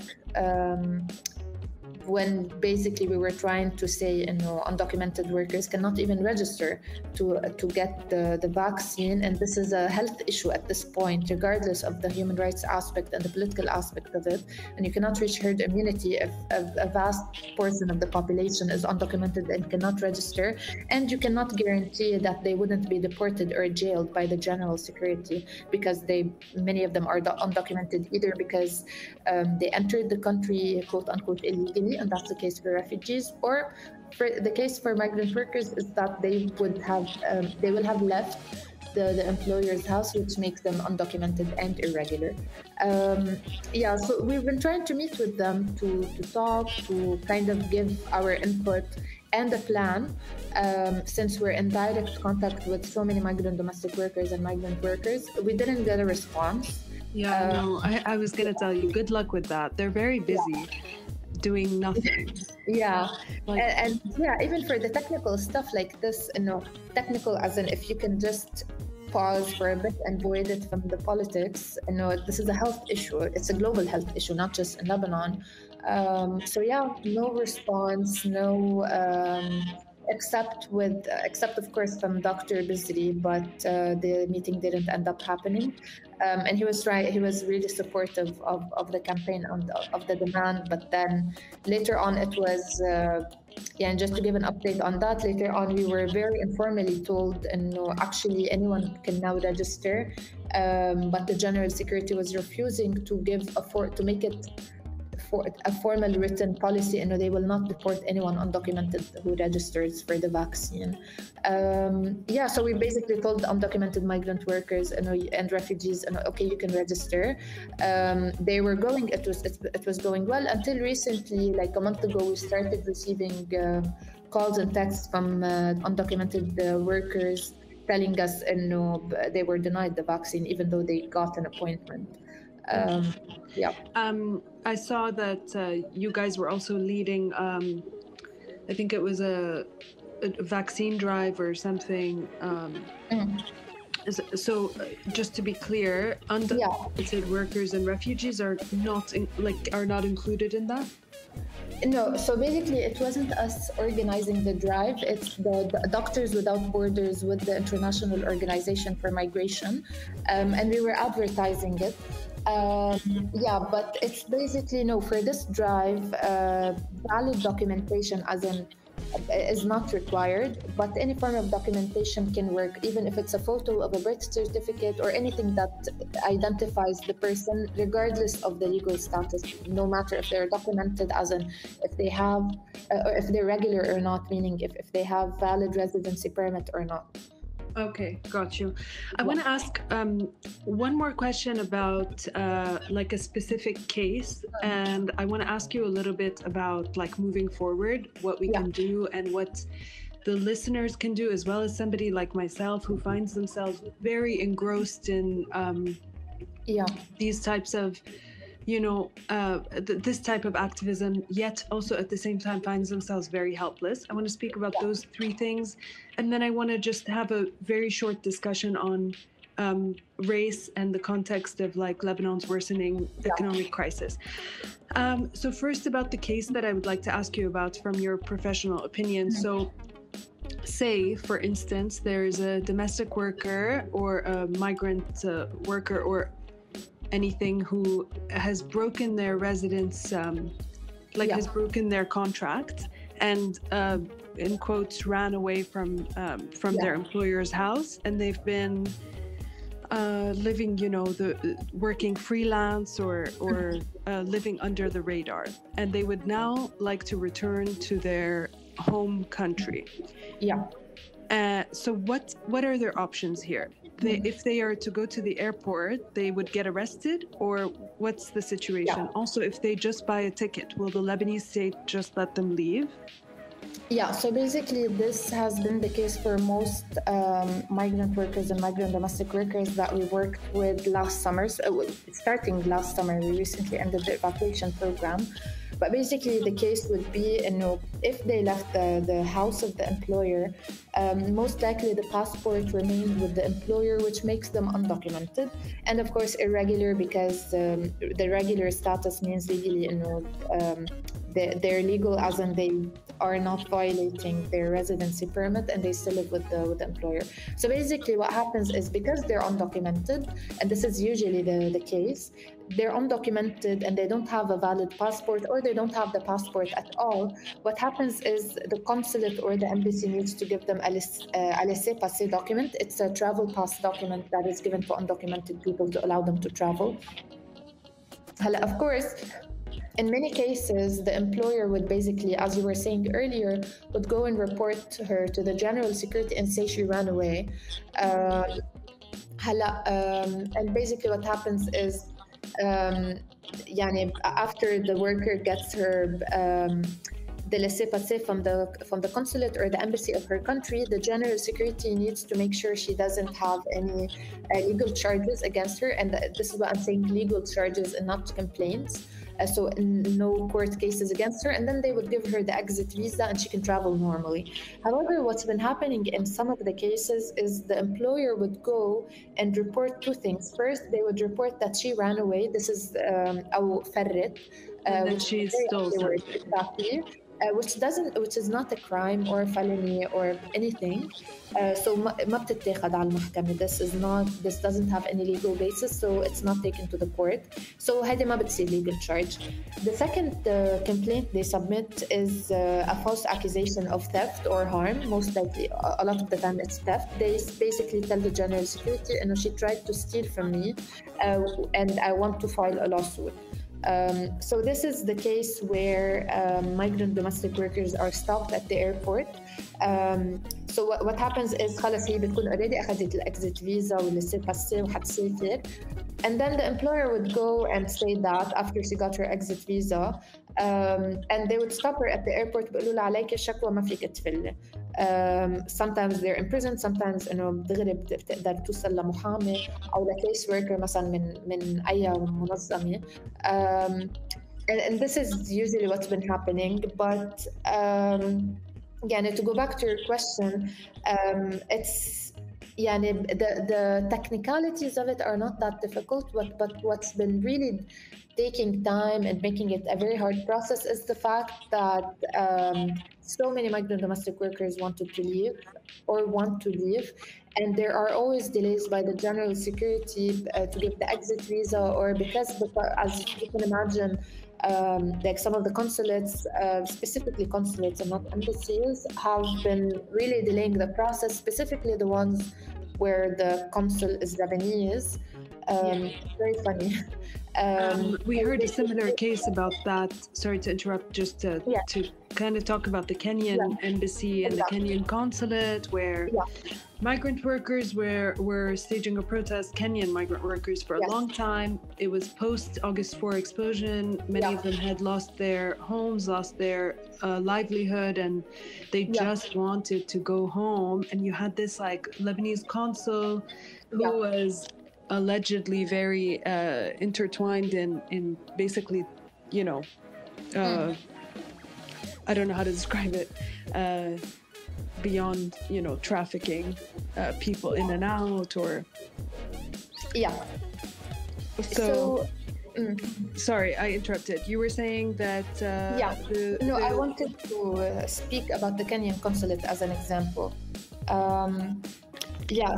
when basically we were trying to say, undocumented workers cannot even register to get the vaccine, and this is a health issue at this point, regardless of the human rights aspect and the political aspect of it. And you cannot reach herd immunity if a vast portion of the population is undocumented and cannot register, and you cannot guarantee that they wouldn't be deported or jailed by the general security, because many of them are undocumented, either because they entered the country quote unquote illegally, and that's the case for refugees, or for the case for migrant workers is that they will have left the employer's house, which makes them undocumented and irregular. So we've been trying to meet with them to talk, to kind of give our input and a plan, since we're in direct contact with so many migrant domestic workers and migrant workers. We didn't get a response. I was going to tell you, good luck with that. They're very busy doing nothing. And even for the technical stuff like this, technical as in if you can just pause for a bit and void it from the politics. This is a health issue. It's a global health issue, not just in Lebanon. No response, except of course from Dr. Bizri, but the meeting didn't end up happening. And he was really supportive of the campaign of the demand, but then later on it was and just to give an update on that, later on we were very informally told, and actually anyone can now register, but the general security was refusing to make it a formal written policy, and they will not deport anyone undocumented who registers for the vaccine. So we basically told the undocumented migrant workers and refugees, okay, you can register. They were going. It was going well until recently, like a month ago, we started receiving calls and texts from undocumented workers telling us, they were denied the vaccine even though they got an appointment. I saw that you guys were also leading, I think it was a vaccine drive or something. So just to be clear, undocumented workers and refugees are not included in that? No, so basically it wasn't us organizing the drive, it's the Doctors Without Borders with the International Organization for Migration, and we were advertising it. But it's basically, for this drive, valid documentation is not required, but any form of documentation can work, even if it's a photo of a birth certificate or anything that identifies the person, regardless of the legal status, no matter if they're documented, if they have, or if they're regular or not, meaning if they have valid residency permit or not. Okay, got you. I want to ask one more question about a specific case, and I want to ask you a little bit about moving forward, what we can do and what the listeners can do, as well as somebody like myself who finds themselves very engrossed in these types of this type of activism, yet also at the same time finds themselves very helpless. I want to speak about those three things, and then I want to just have a very short discussion on race and the context of Lebanon's worsening economic crisis. So first, about the case that I would like to ask you about from your professional opinion. So say, for instance, there's a domestic worker or a migrant worker or anything who has broken their residence, has broken their contract and, in quotes, ran away from their employer's house, and they've been living, working freelance or living under the radar, and they would now like to return to their home country. So what are their options here? If they are to go to the airport, they would get arrested, or what's the situation? Also, if they just buy a ticket, will the Lebanese state just let them leave? So basically this has been the case for most migrant workers and migrant domestic workers that we worked with last summer. So, starting last summer, we recently ended the evacuation program. But basically, the case would be, if they left the house of the employer, most likely the passport remains with the employer, which makes them undocumented. And of course, irregular, because the regular status means legally, they're legal, as in they are not violating their residency permit and they still live with the employer. So basically what happens is, because they're undocumented, and this is usually the case, they're undocumented and they don't have a valid passport, or they don't have the passport at all. What happens is the consulate or the embassy needs to give them a laissez-passer document. It's a travel pass document that is given to undocumented people to allow them to travel. Of course, in many cases, the employer would basically, as you were saying earlier, would go and report her to the general security and say she ran away. And basically what happens is, after the worker gets her the laissez-passer from the consulate or the embassy of her country, the general security needs to make sure she doesn't have any legal charges against her. And this is what I'm saying, legal charges and not complaints. So no court cases against her, and then they would give her the exit visa and she can travel normally. However, what's been happening in some of the cases is the employer would go and report two things. First, they would report that she ran away. This is أو فرت, which she stole something. Exactly. Which is not a crime or a felony or anything. So ما بتتاخد على المحكمة. This doesn't have any legal basis, so it's not taken to the court. So هذه ما بتصير legal charge. The second complaint they submit is a false accusation of theft or harm. Most likely, a lot of the time it's theft. They basically tell the general security, she tried to steal from me, and I want to file a lawsuit. So this is the case where migrant domestic workers are stopped at the airport. So what happens is خلاص هي بتكون already أخذت الexit visa والlaissez-passer وحتسافر, and then the employer would go and say that after she got her exit visa, and they would stop her at the airport بيقولوا لها عليك الشكوى ما فيك تفلي. Sometimes they're in prison, sometimes دغري بتقدر توصل لمحامي أو لكيس worker مثلا من أي منظمة. And this is usually what's been happening. But to go back to your question, it's the technicalities of it are not that difficult, but what's been really taking time and making it a very hard process is the fact that so many migrant domestic workers want to leave, and there are always delays by the general security to get the exit visa, or because as you can imagine, like some of the consulates, specifically consulates and not embassies, have been really delaying the process, specifically the ones where the consul is Lebanese. Very funny. We heard a similar case about that. Sorry to interrupt, just to kind of talk about the Kenyan embassy and the Kenyan consulate, where migrant workers were staging a protest, Kenyan migrant workers, for a long time. It was post-August 4 explosion. Many of them had lost their homes, lost their livelihood, and they just wanted to go home. And you had this Lebanese consul who was allegedly very intertwined in basically, I don't know how to describe it, beyond, trafficking people in and out, or... So sorry, I interrupted. You were saying that... I wanted to speak about the Kenyan consulate as an example.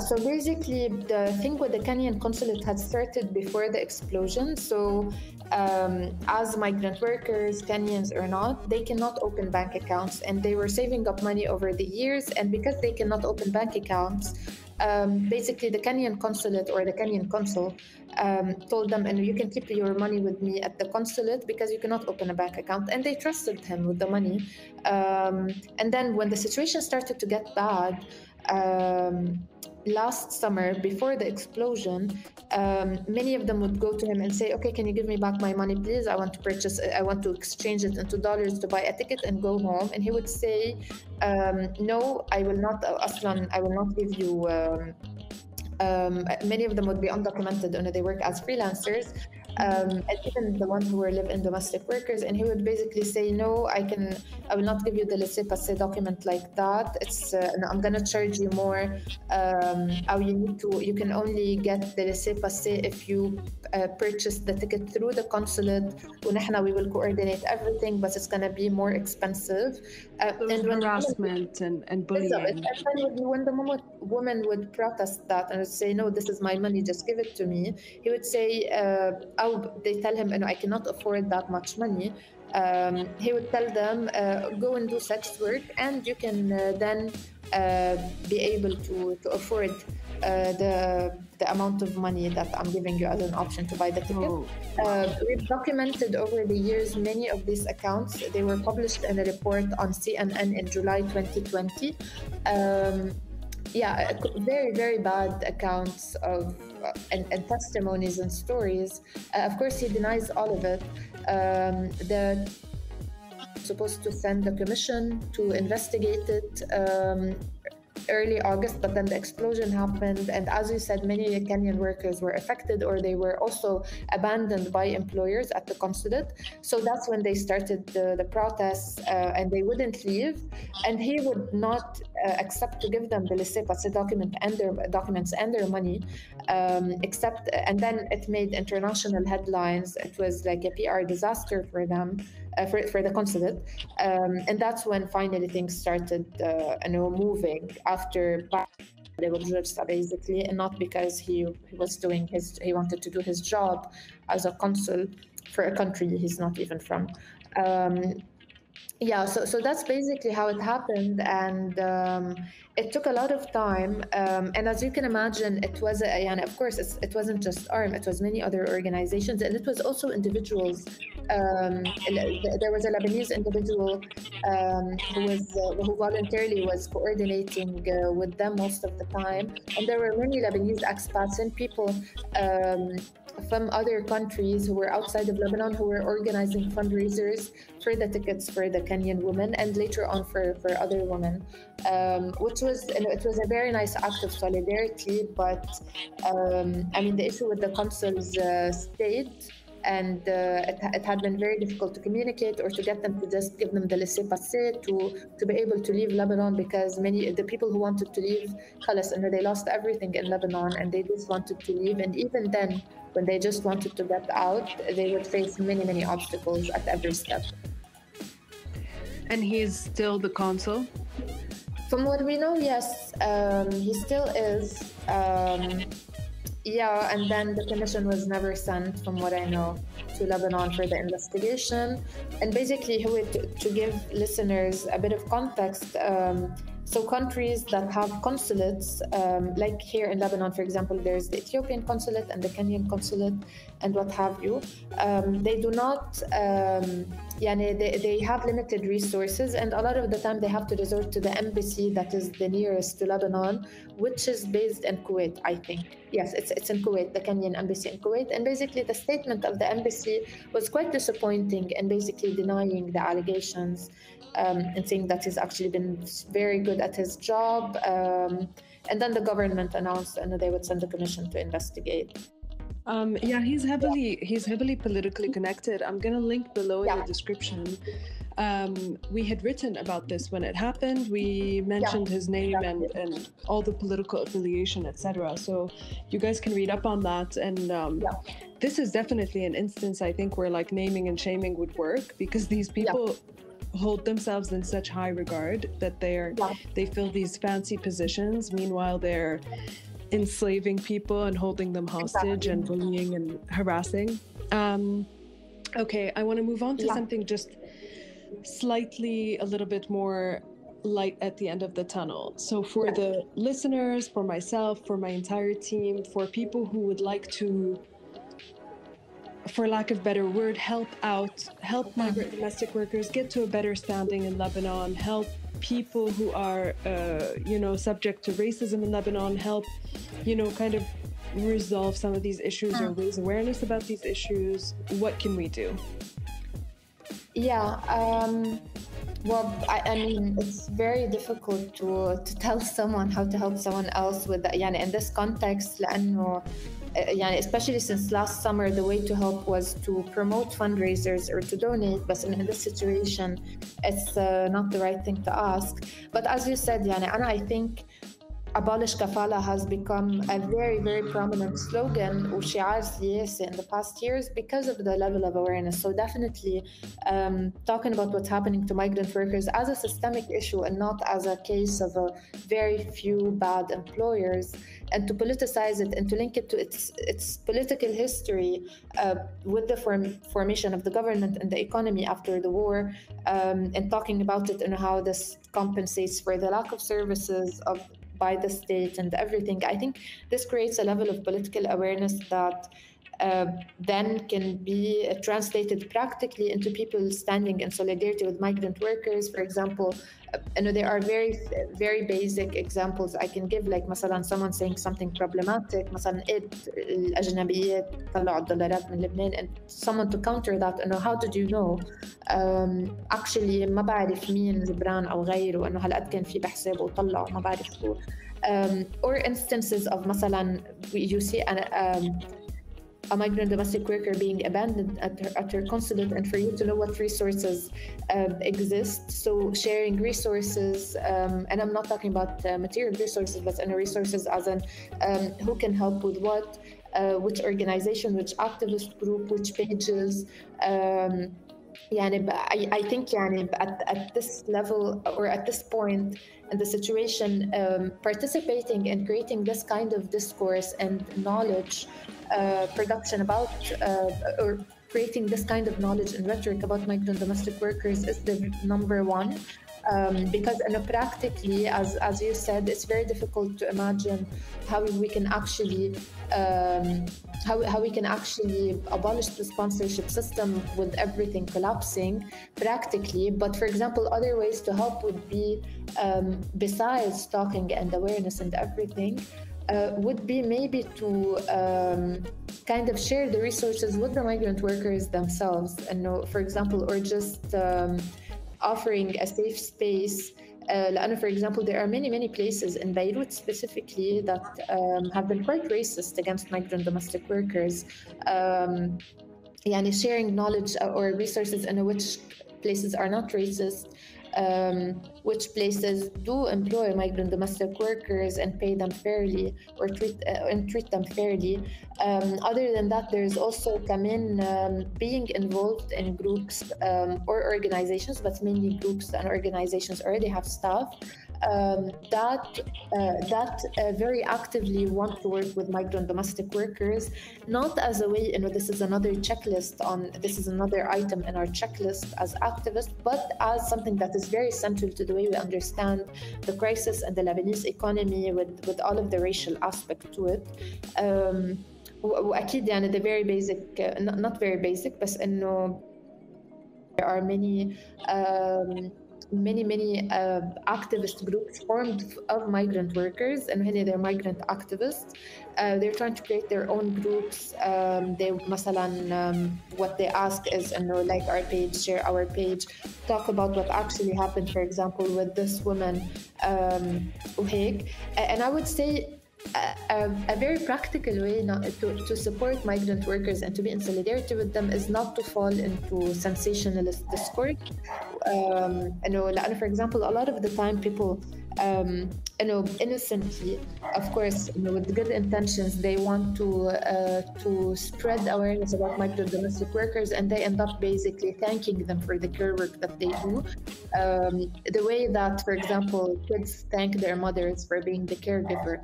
So basically the thing with the Kenyan consulate had started before the explosion. So as migrant workers, Kenyans or not, they cannot open bank accounts, and they were saving up money over the years. And because they cannot open bank accounts, basically the Kenyan consulate or the Kenyan consul told them, and you can keep your money with me at the consulate because you cannot open a bank account. And they trusted him with the money. And then when the situation started to get bad, last summer, before the explosion, many of them would go to him and say, okay, can you give me back my money, please? I want to exchange it into dollars to buy a ticket and go home. And he would say, no, I will not, Aslan, I will not give you, many of them would be undocumented and they work as freelancers. and even the ones who were live-in domestic workers. And he would basically say, no, I will not give you the laissez-passer document like that. No, I'm gonna charge you more. You can only get the laissez-passer if you purchase the ticket through the consulate. We will coordinate everything, but it's gonna be more expensive. And harassment and bullying. And when the woman would protest that and would say, no, this is my money, just give it to me, he would say, they tell him, I cannot afford that much money. He would tell them, go and do sex work, and you can then be able to afford the amount of money that I'm giving you as an option to buy the ticket. We've documented over the years many of these accounts. They were published in a report on CNN in July 2020. Very, very bad accounts of and testimonies and stories. Of course, he denies all of it. They're supposed to send the commission to investigate it early August, but then the explosion happened, and as you said, many Kenyan workers were affected, or they were also abandoned by employers at the consulate. So that's when they started the protests, and they wouldn't leave, and he would not accept to give them the laissez-passer documents and their money, and then it made international headlines. It was like a PR disaster for them, for the consulate, and that's when finally things started moving after basically, and not because he wanted to do his job as a consul for a country he's not even from. So that's basically how it happened, and it took a lot of time. And as you can imagine, it was of course, it wasn't just ARM; it was many other organizations, and it was also individuals. There was a Lebanese individual who voluntarily was coordinating with them most of the time, and there were many Lebanese expats and people from other countries who were outside of Lebanon who were organizing fundraisers for the tickets for the Kenyan women, and later on for other women, it was a very nice act of solidarity. But the issue with the consuls stayed, and it had been very difficult to communicate or to get them to just give them the laissez-passer to be able to leave Lebanon, because the people who wanted to leave, they lost everything in Lebanon and they just wanted to leave. And even then, when they just wanted to get out, they would face many, many obstacles at every step. And he's still the consul? From what we know, yes, he still is. And then the commission was never sent, from what I know, to Lebanon for the investigation. And basically, to give listeners a bit of context, so countries that have consulates, like here in Lebanon, for example, there's the Ethiopian consulate and the Kenyan consulate and what have you. They do not, they have limited resources, and a lot of the time they have to resort to the embassy that is the nearest to Lebanon, which is based in Kuwait, I think. Yes, it's in Kuwait, the Kenyan embassy in Kuwait. And basically the statement of the embassy was quite disappointing, and basically denying the allegations, and saying that he's actually been very good at his job. And then the government announced and they would send a commission to investigate. He's heavily politically connected. I'm gonna link below in the description. We had written about this when it happened. We mentioned his name and all the political affiliation, etc. So you guys can read up on that. And this is definitely an instance, I think, where like naming and shaming would work, because these people hold themselves in such high regard that they fill these fancy positions. Meanwhile, they're enslaving people and holding them hostage and bullying and harassing. Okay, I want to move on to something just slightly a little bit more light at the end of the tunnel. So for the listeners, for myself, for my entire team, for people who would like to, for lack of better word, help migrant domestic workers get to a better standing in Lebanon, help people who are, subject to racism in Lebanon, help, kind of resolve some of these issues or raise awareness about these issues. What can we do? It's very difficult to tell someone how to help someone else with that. In this context, لأنه especially since last summer, the way to help was to promote fundraisers or to donate. But in this situation, it's not the right thing to ask. But as you said, I think abolish kafala has become a very, very prominent slogan وشعار سياسي in the past years because of the level of awareness. So definitely talking about what's happening to migrant workers as a systemic issue and not as a case of a very few bad employers, and to politicize it and to link it to its political history with the formation of the government and the economy after the war, and talking about it and how this compensates for the lack of services by the state and everything. I think this creates a level of political awareness that then can be translated practically into people standing in solidarity with migrant workers. For example, there are very, very basic examples I can give, like مثلا someone saying something problematic, مثلا الأجنبيات طلعوا الدولارات من لبنان, and someone to counter that, how did you know? Actually ما بعرف مين جبران أو غيره, إنه هالقد كان في بحسابه وطلعوا ما بعرف شو. Or instances of مثلا you see a migrant domestic worker being abandoned at her consulate, and for you to know what resources exist. So sharing resources, and I'm not talking about material resources, but resources as in who can help with what, which organization, which activist group, which pages. I think at this level or at this point in the situation, participating in creating this kind of discourse and knowledge production about or creating this kind of knowledge and rhetoric about migrant domestic workers is the number one. Because practically, as you said, it's very difficult to imagine how we can actually how we can actually abolish the sponsorship system with everything collapsing practically. But for example, other ways to help would be, besides talking and awareness and everything, would be maybe to kind of share the resources with the migrant workers themselves, and for example, or just offering a safe space. For example, there are many places in Beirut specifically that have been quite racist against migrant domestic workers. Sharing knowledge or resources in which places are not racist, which places do employ migrant domestic workers and pay them fairly or treat them fairly. Other than that, there's also being involved in groups or organizations, but mainly groups and organizations already have staff that very actively want to work with migrant domestic workers, not as a way, this is another item in our checklist as activists, but as something that is very central to the way we understand the crisis and the Lebanese economy with all of the racial aspect to it. وأكيد the very basic, not very basic, بس إنه there are many activist groups formed of migrant workers, and they're migrant activists. They're trying to create their own groups. They what they ask is like our page, share our page, talk about what actually happened, for example, with this woman وهيك. And I would say a very practical way to support migrant workers and to be in solidarity with them is not to fall into sensationalist discourse. For example, a lot of the time people innocently, of course, with good intentions, they want to spread awareness about migrant domestic workers, and they end up basically thanking them for the care work that they do. The way that, for example, kids thank their mothers for being the caregiver,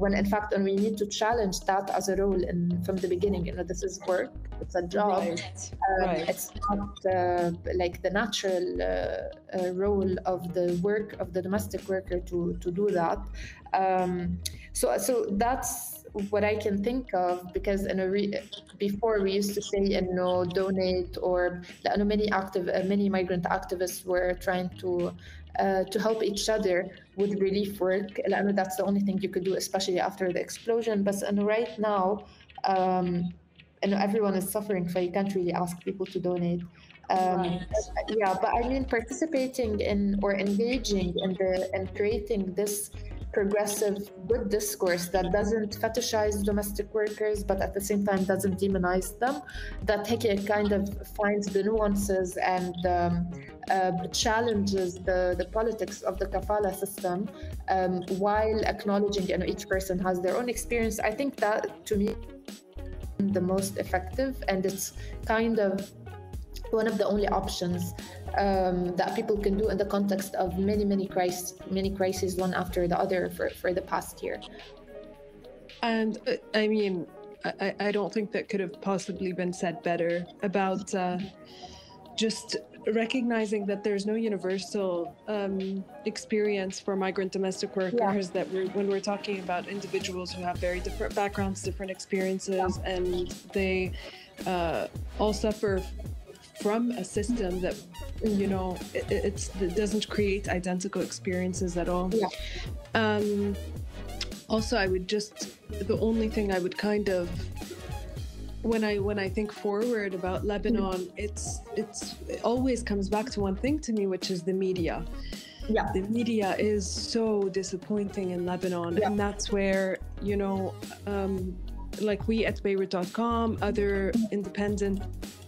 when in fact, we need to challenge that as a role from the beginning. This is work, it's a job. Right. It's not like the natural role of the work of the domestic worker to do that. So that's what I can think of, because before we used to say donate, or many migrant activists were trying to help each other with relief work. That's the only thing you could do, especially after the explosion. But right now, everyone is suffering, so you can't really ask people to donate. Right. But I mean, participating in or engaging in creating this progressive, good discourse that doesn't fetishize domestic workers, but at the same time doesn't demonize them, that هيك kind of finds the nuances and challenges the politics of the kafala system, while acknowledging, each person has their own experience. I think that, to me, the most effective, and it's kind of one of the only options that people can do in the context of many crises, one after the other, for the past year. And I mean, I don't think that could have possibly been said better about just recognizing that there's no universal experience for migrant domestic workers, that when we're talking about individuals who have very different backgrounds, different experiences, and they all suffer from a system that, it doesn't create identical experiences at all. Also, I would the only thing I would kind of, when I think forward about Lebanon, it always comes back to one thing to me, which is the media. The media is so disappointing in Lebanon, and that's where, like we at Beirut.com, other independent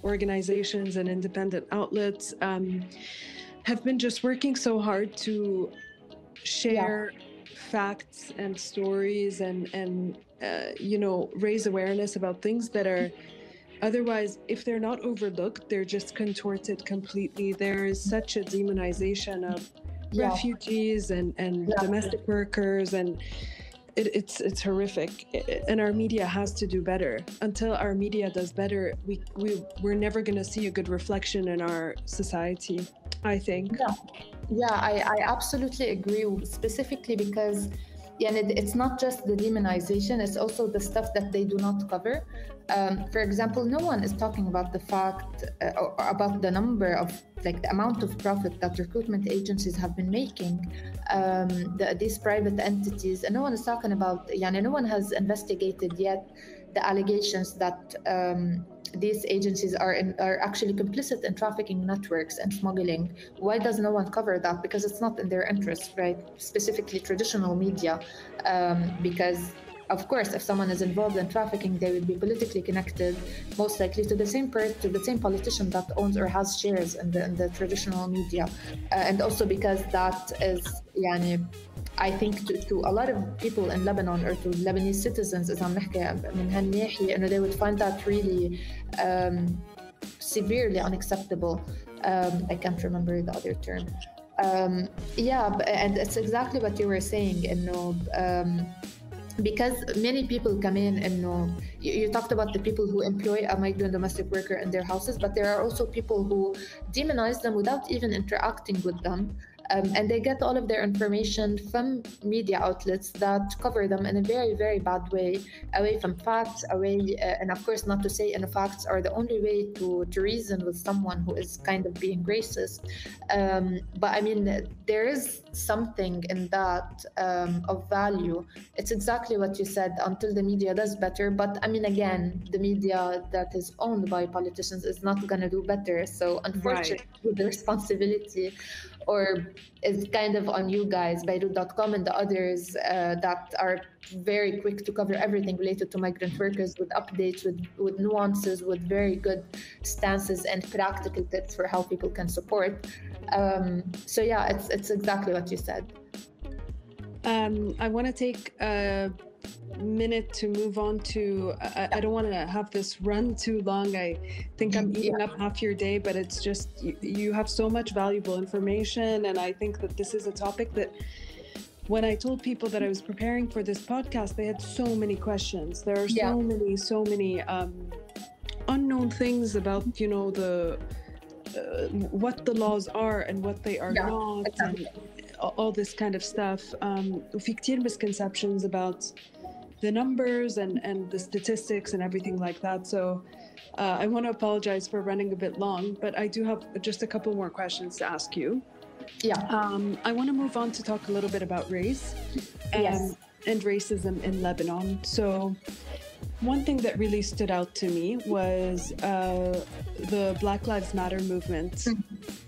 organizations and independent outlets have been just working so hard to share facts and stories and raise awareness about things that are otherwise, if they're not overlooked, they're just contorted completely. There is such a demonization of refugees and domestic workers, and it's horrific, and our media has to do better. Until our media does better, we're never going to see a good reflection in our society, I think. I absolutely agree, specifically because it's not just the demonization, it's also the stuff that they do not cover. For example, no one is talking about the fact about the number of, like, the amount of profit that recruitment agencies have been making, these private entities, and no one is talking about, no one has investigated yet the allegations that these agencies are actually complicit in trafficking networks and smuggling. Why does no one cover that? Because it's not in their interest, right? Specifically traditional media, because of course, if someone is involved in trafficking, they will be politically connected, most likely to the same politician that owns or has shares in the traditional media, and also because that is, I think, to a lot of people in Lebanon, or to Lebanese citizens, إذا بنحكي من هالناحية, they would find that really severely unacceptable. I can't remember the other term. And it's exactly what you were saying, because many people come in, and you talked about the people who employ a migrant domestic worker in their houses, but there are also people who demonize them without even interacting with them. And they get all of their information from media outlets that cover them in a very, very bad way, away from facts, and of course, not to say facts are the only way to reason with someone who is kind of being racist. But I mean, there is something in that of value. It's exactly what you said, until the media does better. But I mean, again, the media that is owned by politicians is not going to do better. So unfortunately, the responsibility is kind of on you guys, Beirut.com and the others that are very quick to cover everything related to migrant workers, with updates, with nuances, with very good stances and practical tips for how people can support. So it's exactly what you said. I want to take a minute to move on to, I don't want to have this run too long. I think I'm eating up half your day, but it's just, you have so much valuable information, and I think that this is a topic that, when I told people that I was preparing for this podcast, they had so many questions. There are so many unknown things about, what the laws are and what they are not, and all this kind of stuff. وفي كتير misconceptions about the numbers and the statistics and everything like that. So I want to apologize for running a bit long, but I do have just a couple more questions to ask you. I want to move on to talk a little bit about race and racism in Lebanon. So one thing that really stood out to me was the Black Lives Matter movement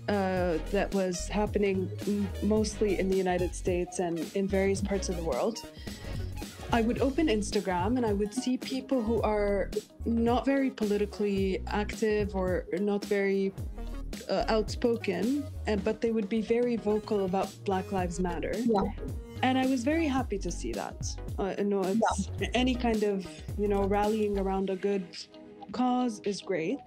that was happening mostly in the United States and in various parts of the world. I would open Instagram and I would see people who are not very politically active or not very outspoken, but they would be very vocal about Black Lives Matter. Yeah. And I was very happy to see that. Any kind of, rallying around a good cause is great.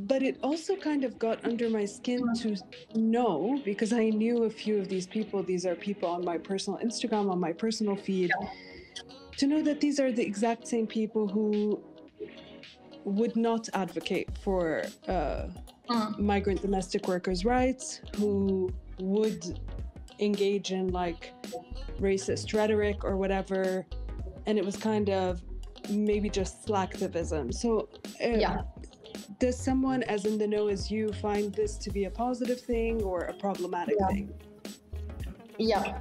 But it also kind of got under my skin to know, because I knew a few of these people. These are people on my personal Instagram, on my personal feed. To know that these are the exact same people who would not advocate for migrant domestic workers' rights, who would engage in like racist rhetoric or whatever, and it was kind of maybe just slacktivism. So does someone as in the know as you find this to be a positive thing or a problematic thing?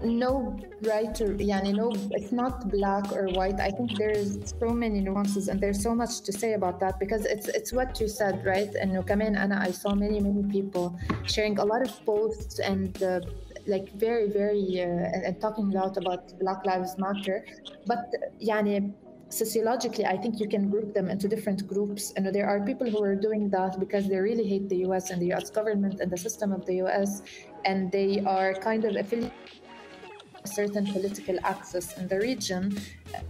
No right or no, it's not black or white. I think there's so many nuances and there's so much to say about that, because it's what you said, right? And كمان I saw many people sharing a lot of posts and like very and talking a lot about Black Lives Matter, but sociologically, I think you can group them into different groups. And there are people who are doing that because they really hate the US and the US government and the system of the US, and they are kind of affiliated with a certain political axis in the region.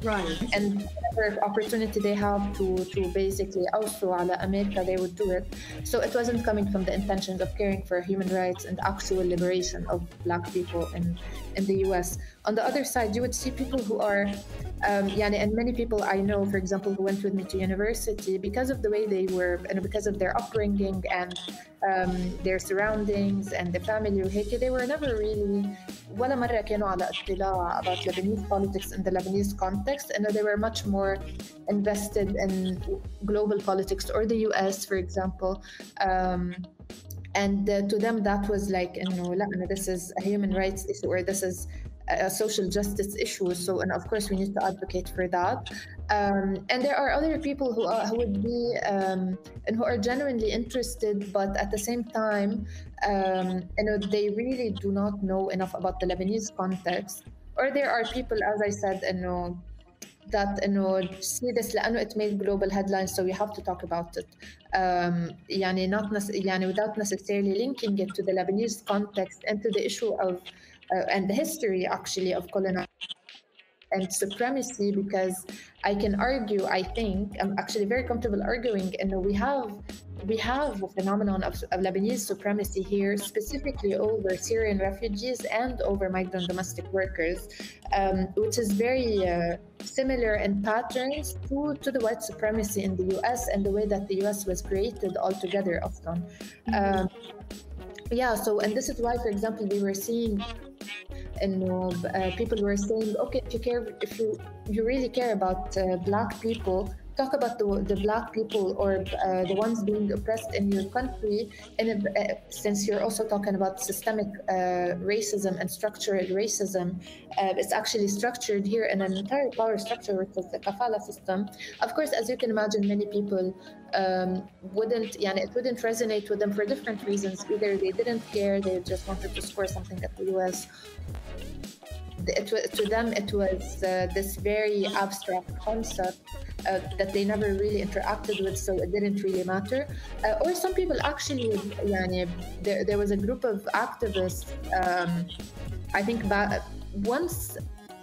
Right. And whatever opportunity they have to basically also على America, they would do it. So it wasn't coming from the intentions of caring for human rights and actual liberation of Black people in the US. On the other side, you would see people who are and many people I know, for example, who went with me to university, because of the way they were and because of their upbringing and their surroundings and the family وهيك, they were never really ولا مرة كانوا على اطلاع about Lebanese politics in the Lebanese context, and they were much more invested in global politics or the US, for example. And to them that was like, this is a human rights issue, or this is a social justice issue. So, and of course we need to advocate for that. And there are other people who would be and who are genuinely interested, but at the same time, they really do not know enough about the Lebanese context. Or there are people, as I said, that see this لأنه it made global headlines, so we have to talk about it. Without necessarily linking it to the Lebanese context and to the issue of and the history actually of colonization and supremacy, because I can argue, I think I'm actually very comfortable arguing, and we have a phenomenon of Lebanese supremacy here, specifically over Syrian refugees and over migrant domestic workers, which is very similar in patterns to the white supremacy in the US and the way that the US was created altogether often. So, and this is why, for example, we were seeing people were saying, okay, if you really care about Black people, talk about the Black people or the ones being oppressed in your country. And since you're also talking about systemic racism and structural racism, it's actually structured here in an entire power structure, which is the Kafala system. Of course, as you can imagine, many people it wouldn't resonate with them for different reasons. Either they didn't care, they just wanted to score something at the US. To them, it was this very abstract concept that they never really interacted with, so it didn't really matter. Or some people actually, there was a group of activists, I think once,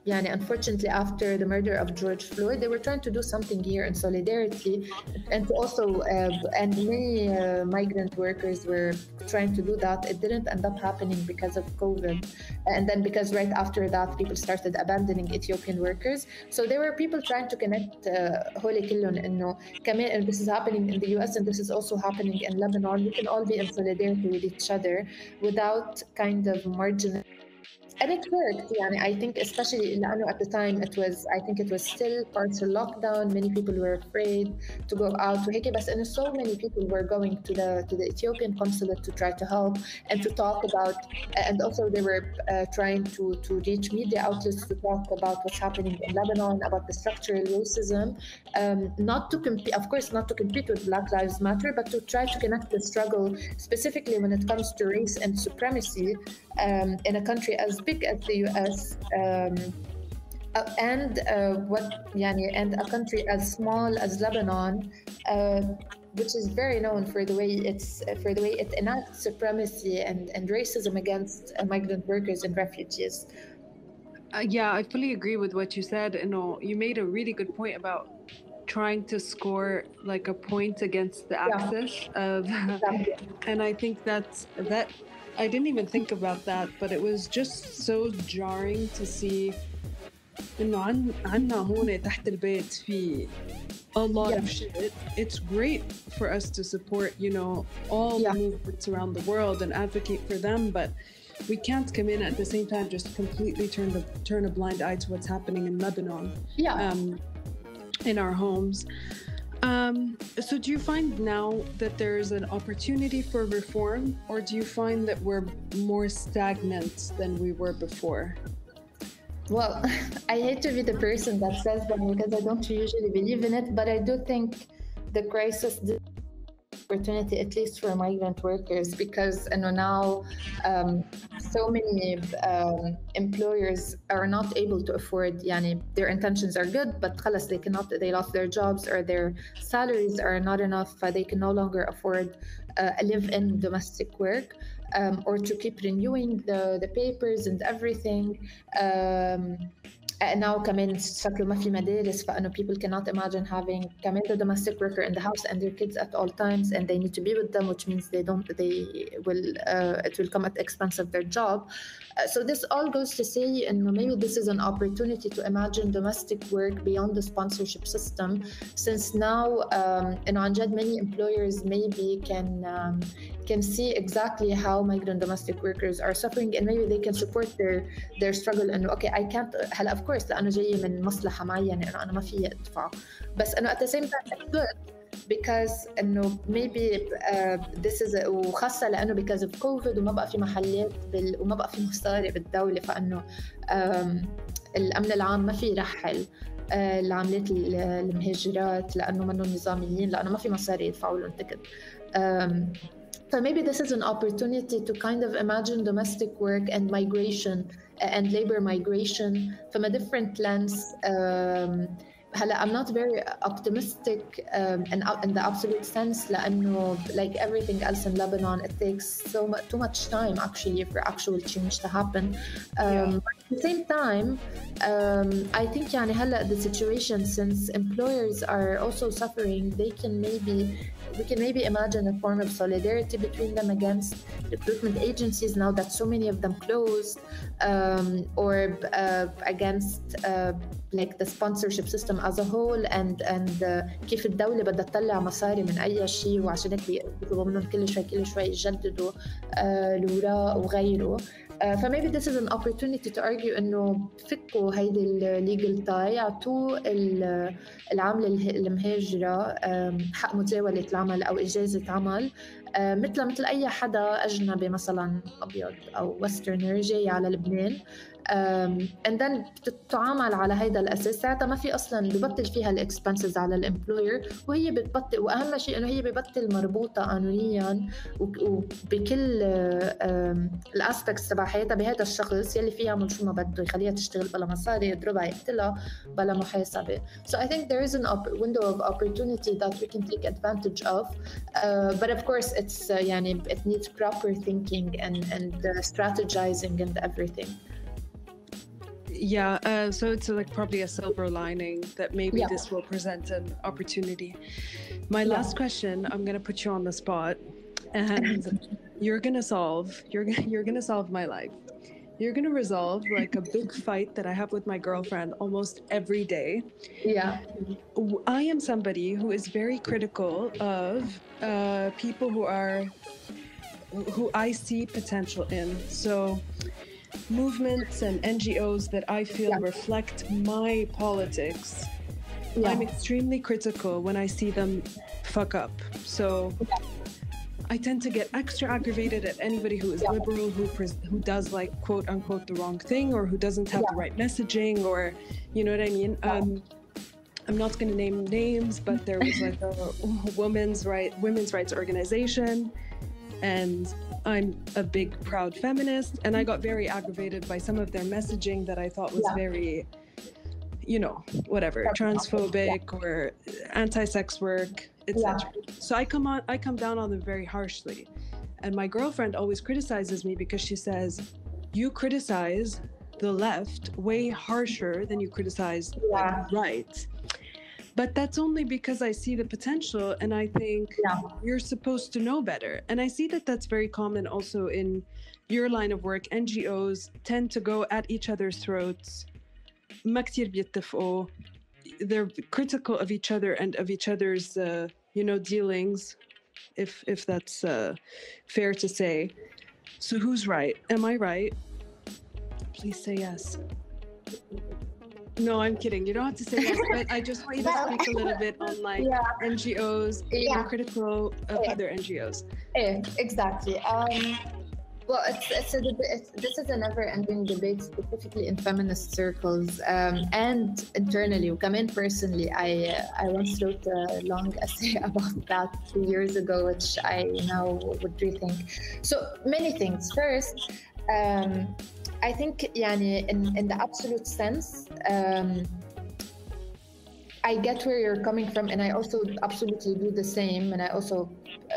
unfortunately, after the murder of George Floyd, they were trying to do something here in solidarity, and also, and many migrant workers were trying to do that. It didn't end up happening because of COVID, and then because right after that, people started abandoning Ethiopian workers. So there were people trying to connect هول كلهم إنه كمان, and this is happening in the US, and this is also happening in Lebanon. We can all be in solidarity with each other without kind of marginalizing And it worked. يعني I think especially لأنه at the time I think it was still partial lockdown. Many people were afraid to go out وهيك بس إنه so many people were going to the Ethiopian consulate to try to help and to talk about and also they were trying to reach media outlets to talk about what's happening in Lebanon, about the structural racism, not to compete, of course, not to compete with Black Lives Matter, but to try to connect the struggle specifically when it comes to race and supremacy in a country as big as the US, and and a country as small as Lebanon, which is very known for the way it enacts supremacy and racism against migrant workers and refugees. Yeah, I fully agree with what you said. You made a really good point about trying to score like a point against the axis of and I think that I didn't even think about that, but it was just so jarring to see إنه عنا هون تحت البيت في a lot of shit. It's great for us to support, all the movements around the world and advocate for them, but we can't come in at the same time just completely turn a blind eye to what's happening in Lebanon. In our homes. So do you find now that there's an opportunity for reform, or do you find that we're more stagnant than we were before? Well, I hate to be the person that says that because I don't usually believe in it, but I do think the crisis opportunity, at least for migrant workers, because now so many employers are not able to afford, their intentions are good, but they lost their jobs or their salaries are not enough. They can no longer afford a live-in domestic work, or to keep renewing the papers and everything. Now كمان شكله ما في مدارس فإنه people cannot imagine having كمان the domestic worker in the house and their kids at all times and they need to be with them, which means it will come at the expense of their job. So this all goes to say إنه maybe this is an opportunity to imagine domestic work beyond the sponsorship system, since now عن جد many employers maybe can see exactly how migrant domestic workers are suffering and maybe they can support their struggle إنه okay I can't هلا of course لأنه جاي من مصلحة معينة إنه أنا ما في أدفع بس إنه at the same time it's good because إنه maybe this is وخاصة لأنه because of COVID وما بقى في محلات وما بقى في مصاري بالدولة فإنه الأمن العام ما في يرحل العمليات المهاجرات لأنه منهم نظاميين لأنه ما في مصاري يدفعوا لهم تكت. So maybe this is an opportunity to kind of imagine domestic work and migration and labor migration from a different lens. I'm not very optimistic in the absolute sense لأنه like everything else in Lebanon it takes too much time actually for actual change to happen. But at the same time I think هلا the situation since employers are also suffering we can maybe imagine a form of solidarity between them against recruitment agencies now that so many of them closed, or against like the sponsorship system as a whole and كيف الدولة بدها تطلع مصاري من أي شيء وعشان هيك بيطلبوا منهم كل شوي يجددوا الوراق وغيره. فmaybe this is an opportunity to argue إنه فكوا هيدي الليجل تاي يعطوا العاملة المهاجرة حق مزاولة العمل أو إجازة عمل مثل أي حدا أجنبي مثلا أبيض أو وسترنر جاي على لبنان. and then بتتعامل على هيدا الأساس ساعتها ما في أصلاً ببطل فيها الإكسبنسز على الإمبلوير وهي بتبطل وأهم شيء إنه هي ببطل مربوطة قانونياً وبكل الأسبكتس تبع حياتها بهذا الشخص يلي فيها يعمل شو ما بده يخليها تشتغل بلا مصاري يضربها يقتلها بلا محاسبة. So I think there is a window of opportunity that we can take advantage of, but of course it's it needs proper thinking and strategizing and everything. Yeah, so it's like probably a silver lining that maybe this will present an opportunity. My last question, I'm going to put you on the spot, and you're going to solve my life. You're going to resolve like a big fight that I have with my girlfriend almost every day. Yeah. I am somebody who is very critical of people who I see potential in. So movements and NGOs that I feel reflect my politics, I'm extremely critical when I see them fuck up. So I tend to get extra aggravated at anybody who is liberal, who does like quote unquote the wrong thing, or who doesn't have the right messaging, or you know what I mean. I'm not going to name names, but there was like a women's rights organization, and I'm a big proud feminist, and I got very aggravated by some of their messaging that I thought was very, you know, whatever, transphobic or anti-sex work, etc. So I come down on them very harshly. And my girlfriend always criticizes me because she says, you criticize the left way harsher than you criticize the right. But that's only because I see the potential, and I think you're supposed to know better. And I see that that's very common also in your line of work. NGOs tend to go at each other's throats. ما كتير بيتفقوا. They're critical of each other and of each other's, dealings, if that's fair to say. So who's right? Am I right? Please say yes. No, I'm kidding. You don't have to say yes, but I just want you to speak a little bit on like NGOs, being critical of other NGOs. Exactly. Well, this is a never-ending debate, specifically in feminist circles and internally. وكمان personally, I once wrote a long essay about that 2 years ago, which I now would rethink. So many things. First, I think يعني in the absolute sense, I get where you're coming from, and I also absolutely do the same. And I also,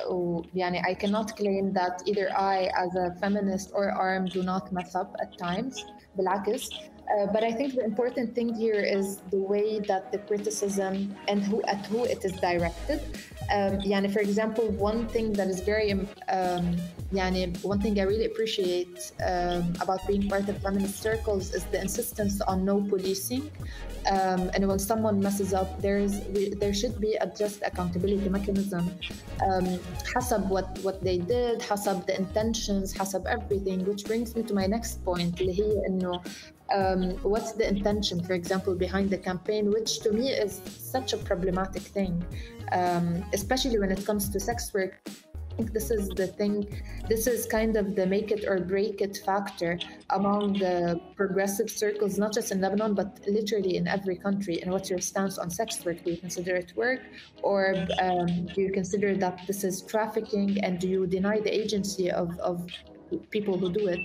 I cannot claim that either I, as a feminist or ARM, do not mess up at times. بالعكس. But I think the important thing here is the way that the criticism and at who it is directed. For example, one thing that is very, one thing I really appreciate about being part of feminist circles is the insistence on no policing. And when someone messes up, there should be a just accountability mechanism. حسب what they did, حسب the intentions, حسب everything, which brings me to my next point, اللي هي إنه what's the intention, for example, behind the campaign, which to me is such a problematic thing, especially when it comes to sex work. I think this is the thing, this is kind of the make it or break it factor among the progressive circles, not just in Lebanon, but literally in every country. And what's your stance on sex work? Do you consider it work, or do you consider that this is trafficking, and do you deny the agency of people who do it?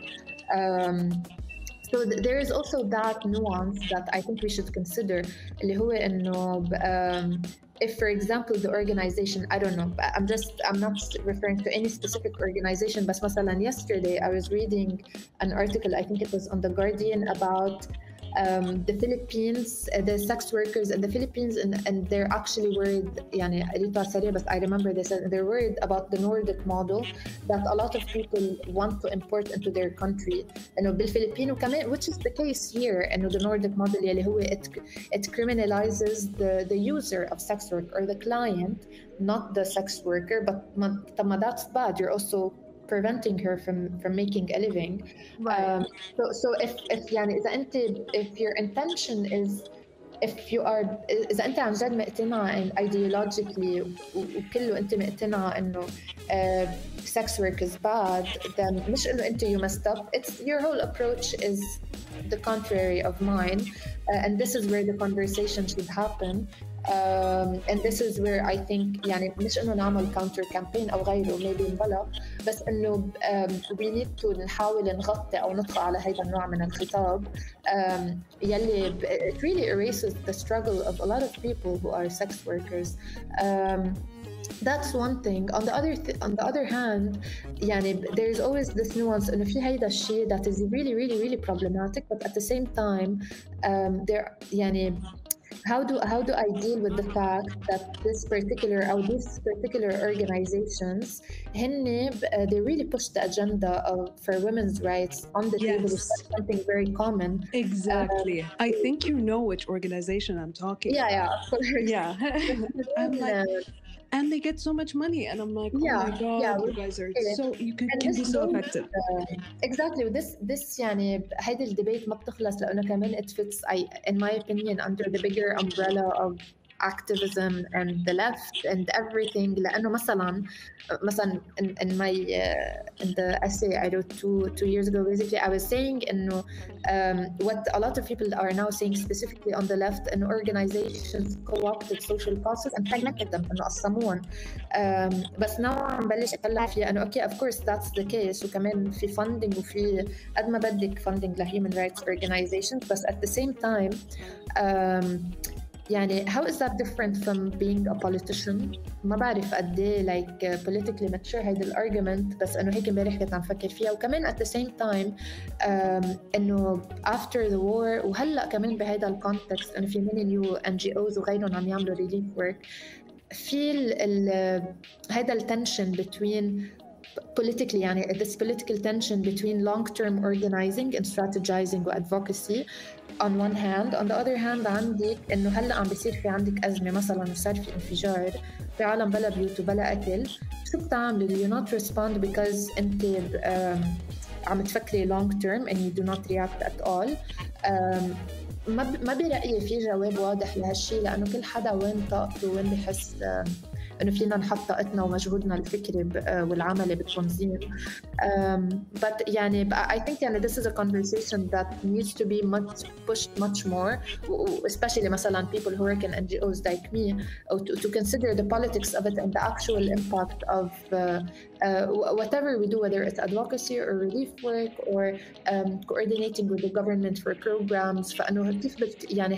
So there is also that nuance that I think we should consider, اللي هو إنه if, for example, the organization, I don't know, I'm not referring to any specific organization, but مثلا yesterday I was reading an article, I think it was on The Guardian, about the Philippines, the sex workers in the Philippines, and they're actually worried, but I remember they said they're worried about the Nordic model that a lot of people want to import into their country. بالفلبين وكمان, which is the case here, the Nordic model اللي هو it criminalizes the user of sex work, or the client, not the sex worker. But that's bad. You're also preventing her from making a living. Right. So if your intention is, if you are, إذا أنت عن جد مقتنع ideologically وكله أنت مقتنع إنه sex work is bad, then مش إنه أنت you messed up. It's your whole approach is the contrary of mine, and this is where the conversation should happen. And this is where I think مش إنه نعمل counter campaign أو غيره maybe نبلغ، بس إنه we need to نحاول نغطي أو نطلع على هذا النوع من الخطاب يلي it really erases the struggle of a lot of people who are sex workers. That's one thing. On the other hand, there's always this nuance إنه في هيدا الشيء that is really really really problematic, but at the same time there how do I deal with the fact that these particular organizations they really push the agenda for women's rights on the table, which is something very common. Exactly. I think you know which organization I'm talking about. Of course. Yeah. I'm like, and they get so much money, and I'm like, oh my god, you guys are so, you can be so effective. Exactly. This يعني هيدي الديبيت ما بتخلص لأنه كمان it fits in my opinion under the bigger umbrella of activism and the left and everything. لأنه مثلا in my in the essay I wrote two years ago, basically I was saying إنه what a lot of people are now saying specifically on the left, and organizations co-opted social causes and fragmented them إنه قسموهم. بس now عم بلش أطلع فيها إنه okay of course that's the case، وكمان في funding وفي قد ما بدك funding ل human rights organizations، بس at the same time يعني how is that different from being a politician؟ ما بعرف قد ايه like politically mature هيدا الارجيومنت، بس انه هيك امبارح كنت عم فكر فيها. وكمان at the same time انه after the war وهلا كمان بهيدا الكونتكست انه في many new NGOs وغيرهم عم يعملوا relief work، في هيدا التنشن between politically يعني this political tension between long-term organizing and strategizing و advocacy on one hand. On the other hand عندك إنه هلأ عم بيصير في عندك أزمة مثلاً وصار في انفجار في عالم بلا بيوت وبلا أكل، شو بتعملي؟ Do you not respond because أنت عم تفكري long term and you do not react at all؟ ما برأيي في جواب واضح لهالشي، لأنه كل حدا وين طاقته وين بحس إنه فينا نحط طاقتنا ومجهودنا الفكري والعملي بالتنظيم. But يعني I think يعني this is a conversation that needs to be pushed much more, especially مثلا people who work in NGOs like me, to consider the politics of it and the actual impact of whatever we do, whether it's advocacy or relief work or coordinating with the government for programs. فإنه كيف يعني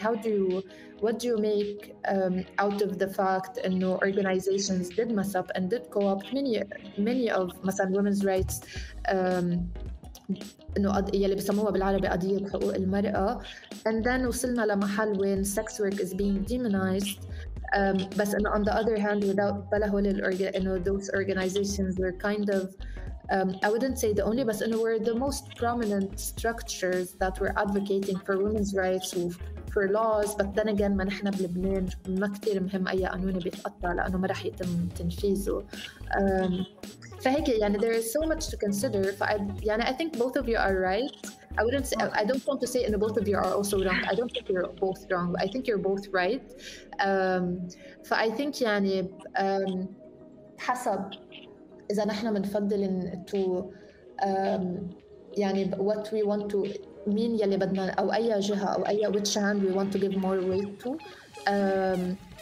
what do you make out of the fact إنه organizations did mess up and did co-opt many of مثلا women's rights إنه يلي بسموها بالعربي قضية حقوق المرأة، and then وصلنا لمحل وين sex work is being demonized. بس إنه on the other hand without بلا هول إنه those organizations were kind of I wouldn't say the only, but were the most prominent structures that were advocating for women's rights for laws. But then again ما نحن بلبنان ما كتير مهم أي قانون بيتقطع لأنه ما رح يتم تنفيذه. فهيك يعني there is so much to consider. يعني I think both of you are right. I don't want to say إنه both of you are also wrong. I don't think you're both wrong. I think you're both right. I think يعني حسب إذا نحن بنفضل to يعني what we want to مين يلي بدنا أو أي جهة أو أي which hand we want to give more weight to.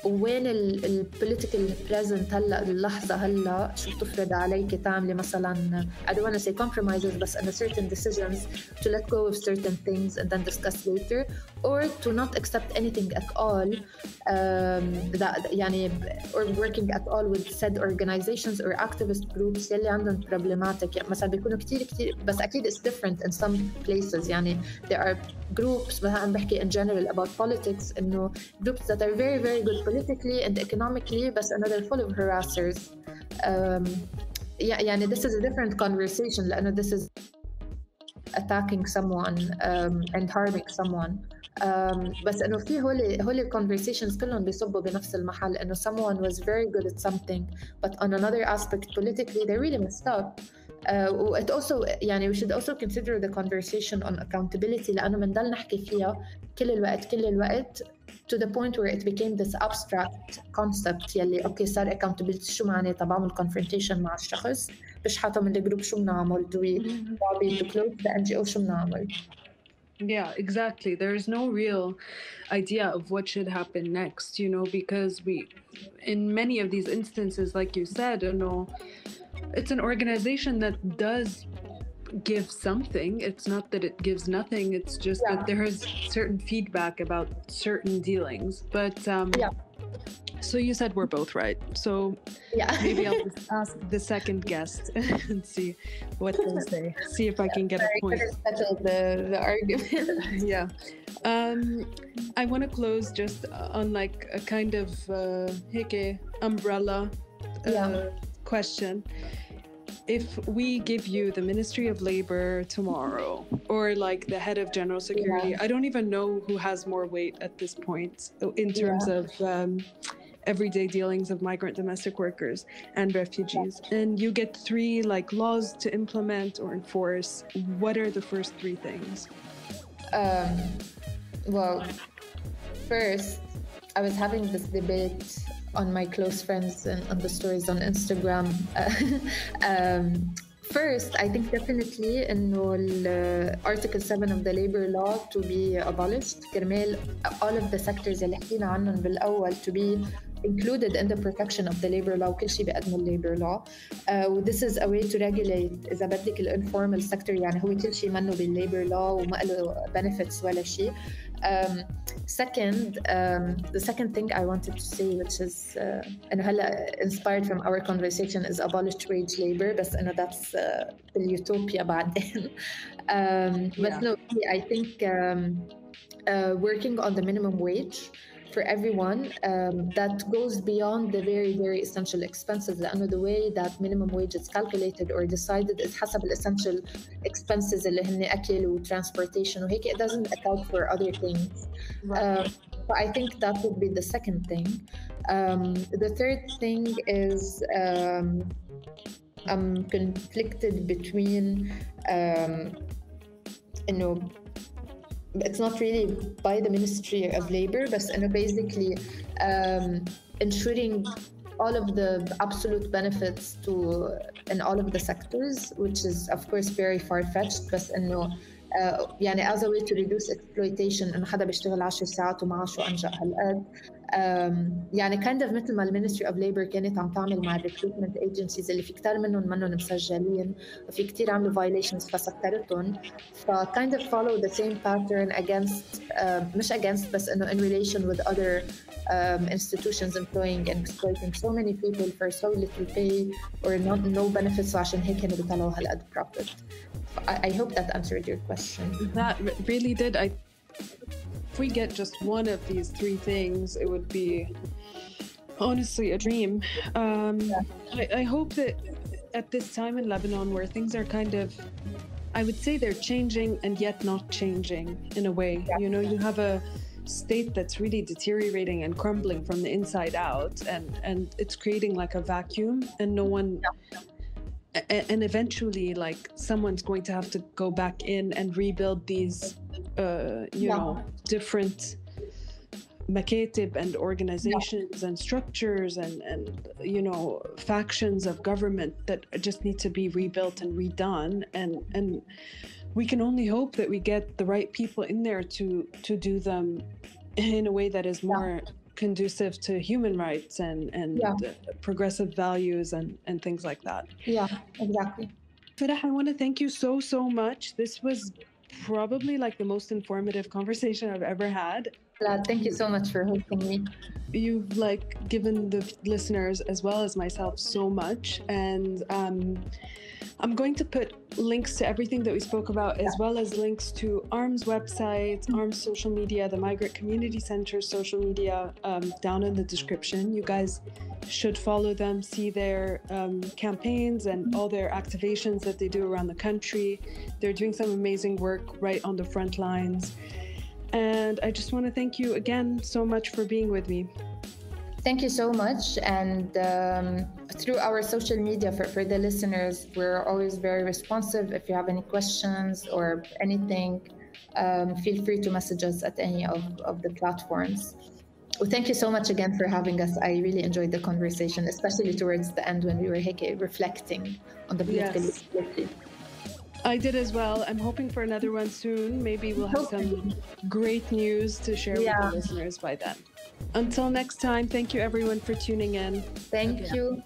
وين البوليتيكال بريزنت هلا اللحظه هلا شو بتفرض عليك تعملي مثلا I don't want to say compromises بس in certain decisions to let go of certain things and then discuss later, or to not accept anything at all that يعني or working at all with said organizations or activist groups يلي عندهم problematic. يعني مثلا بيكونوا كتير بس أكيد it's different in some places. يعني there are groups مثلا عم بحكي in general about politics إنه groups that are very very good politically and economically but they're full of harassers. يعني this is a different conversation لأنه this is attacking someone and harming someone. بس إنه في هولي conversations كلهم بيصبوا بنفس المحل إنه someone was very good at something but on another aspect politically they really messed up. It also يعني we should also consider the conversation on accountability لأنه بنضل نحكي فيها كل الوقت to the point where it became this abstract concept يلي okay صار accountability شو معناه؟ طب أعمل confrontation مع الشخص بشحته من الجروب شو بنعمل؟ do we to close the NGO شو بنعمل؟ Yeah, exactly. There is no real idea of what should happen next, because in many of these instances, like you said, it's an organization that does give something. It's not that it gives nothing. It's just that there is certain feedback about certain dealings. But so you said we're both right. So maybe I'll just ask the second guest and see what they say. See if I can get a point. Settle the argument. Yeah. I want to close just on like a kind of umbrella question. If we give you the Ministry of Labor tomorrow, or like the head of General Security, I don't even know who has more weight at this point in terms of everyday dealings of migrant domestic workers and refugees. And you get 3 like laws to implement or enforce. What are the first 3 things? Well, first, I was having this debate on my close friends and on the stories on Instagram. First, I think definitely إنه Article 7 of the labor law to be abolished. كرمال all of the sectors اللي حكينا عنهم بالأول to be included in the protection of the labor law وكل شيء بقدمه labor law. This is a way to regulate إذا بدك informal sector يعني هو كل شيء منه labor law وما له benefits ولا شيء. Second, the second thing I wanted to say, which is إنه هلا inspired from our conversation, is abolished wage labor. بس إنه that's الutopia بعدين. But no, I think working on the minimum wage for everyone that goes beyond the very, very essential expenses. لأنه the way that minimum wage is calculated or decided is حسب essential expenses اللي هن أكل و transportation وهيك. It doesn't account for other things. So I think that would be the second thing. The third thing is I'm conflicted between it's not really by the Ministry of Labor, but basically ensuring all of the absolute benefits in all of the sectors, which is of course very far-fetched. But يعني as a way to reduce exploitation إنه حدا بيشتغل 10 ساعات ومعاشه أنجأ هالقد. يعني kind of مثل ما Ministry of Labor كانت عم تعمل مع recruitment agencies اللي في كتير منهم مسجلين وفي كتير عملوا violations فسكرتهم. kind of follow the same pattern against مش against بس إنه in relation with other institutions employing and exploiting so many people for so little pay or no benefits وعشان هيك كانوا بيطلعوا هالقد profit. I hope that answered your question. That really did. If we get just one of these 3 things, it would be honestly a dream. I hope that at this time in Lebanon where things are kind of, I would say they're changing and yet not changing in a way. You know, you have a state that's really deteriorating and crumbling from the inside out, and it's creating like a vacuum, and no one... And eventually, like, someone's going to have to go back in and rebuild these, know, different makatib and organizations and structures and factions of government that just need to be rebuilt and redone. And we can only hope that we get the right people in there to do them in a way that is more conducive to human rights and progressive values and things like that. Yeah, exactly. Farah, I want to thank you so much. This was probably like the most informative conversation I've ever had. Thank you so much for hosting me. You've like given the listeners as well as myself so much, and I'm going to put links to everything that we spoke about, as well as links to ARM's website, ARM's social media, the Migrant Community Center's social media down in the description. You guys should follow them, see their campaigns and all their activations that they do around the country. They're doing some amazing work right on the front lines. And I just want to thank you again so much for being with me. Thank you so much. And through our social media, for the listeners, we're always very responsive. If you have any questions or anything, feel free to message us at any of the platforms. Well, thank you so much again for having us. I really enjoyed the conversation, especially towards the end when we were reflecting on the political reality. I did as well. I'm hoping for another one soon. Maybe we'll have some great news to share with the listeners by then. Until next time, thank you everyone for tuning in. Thank you.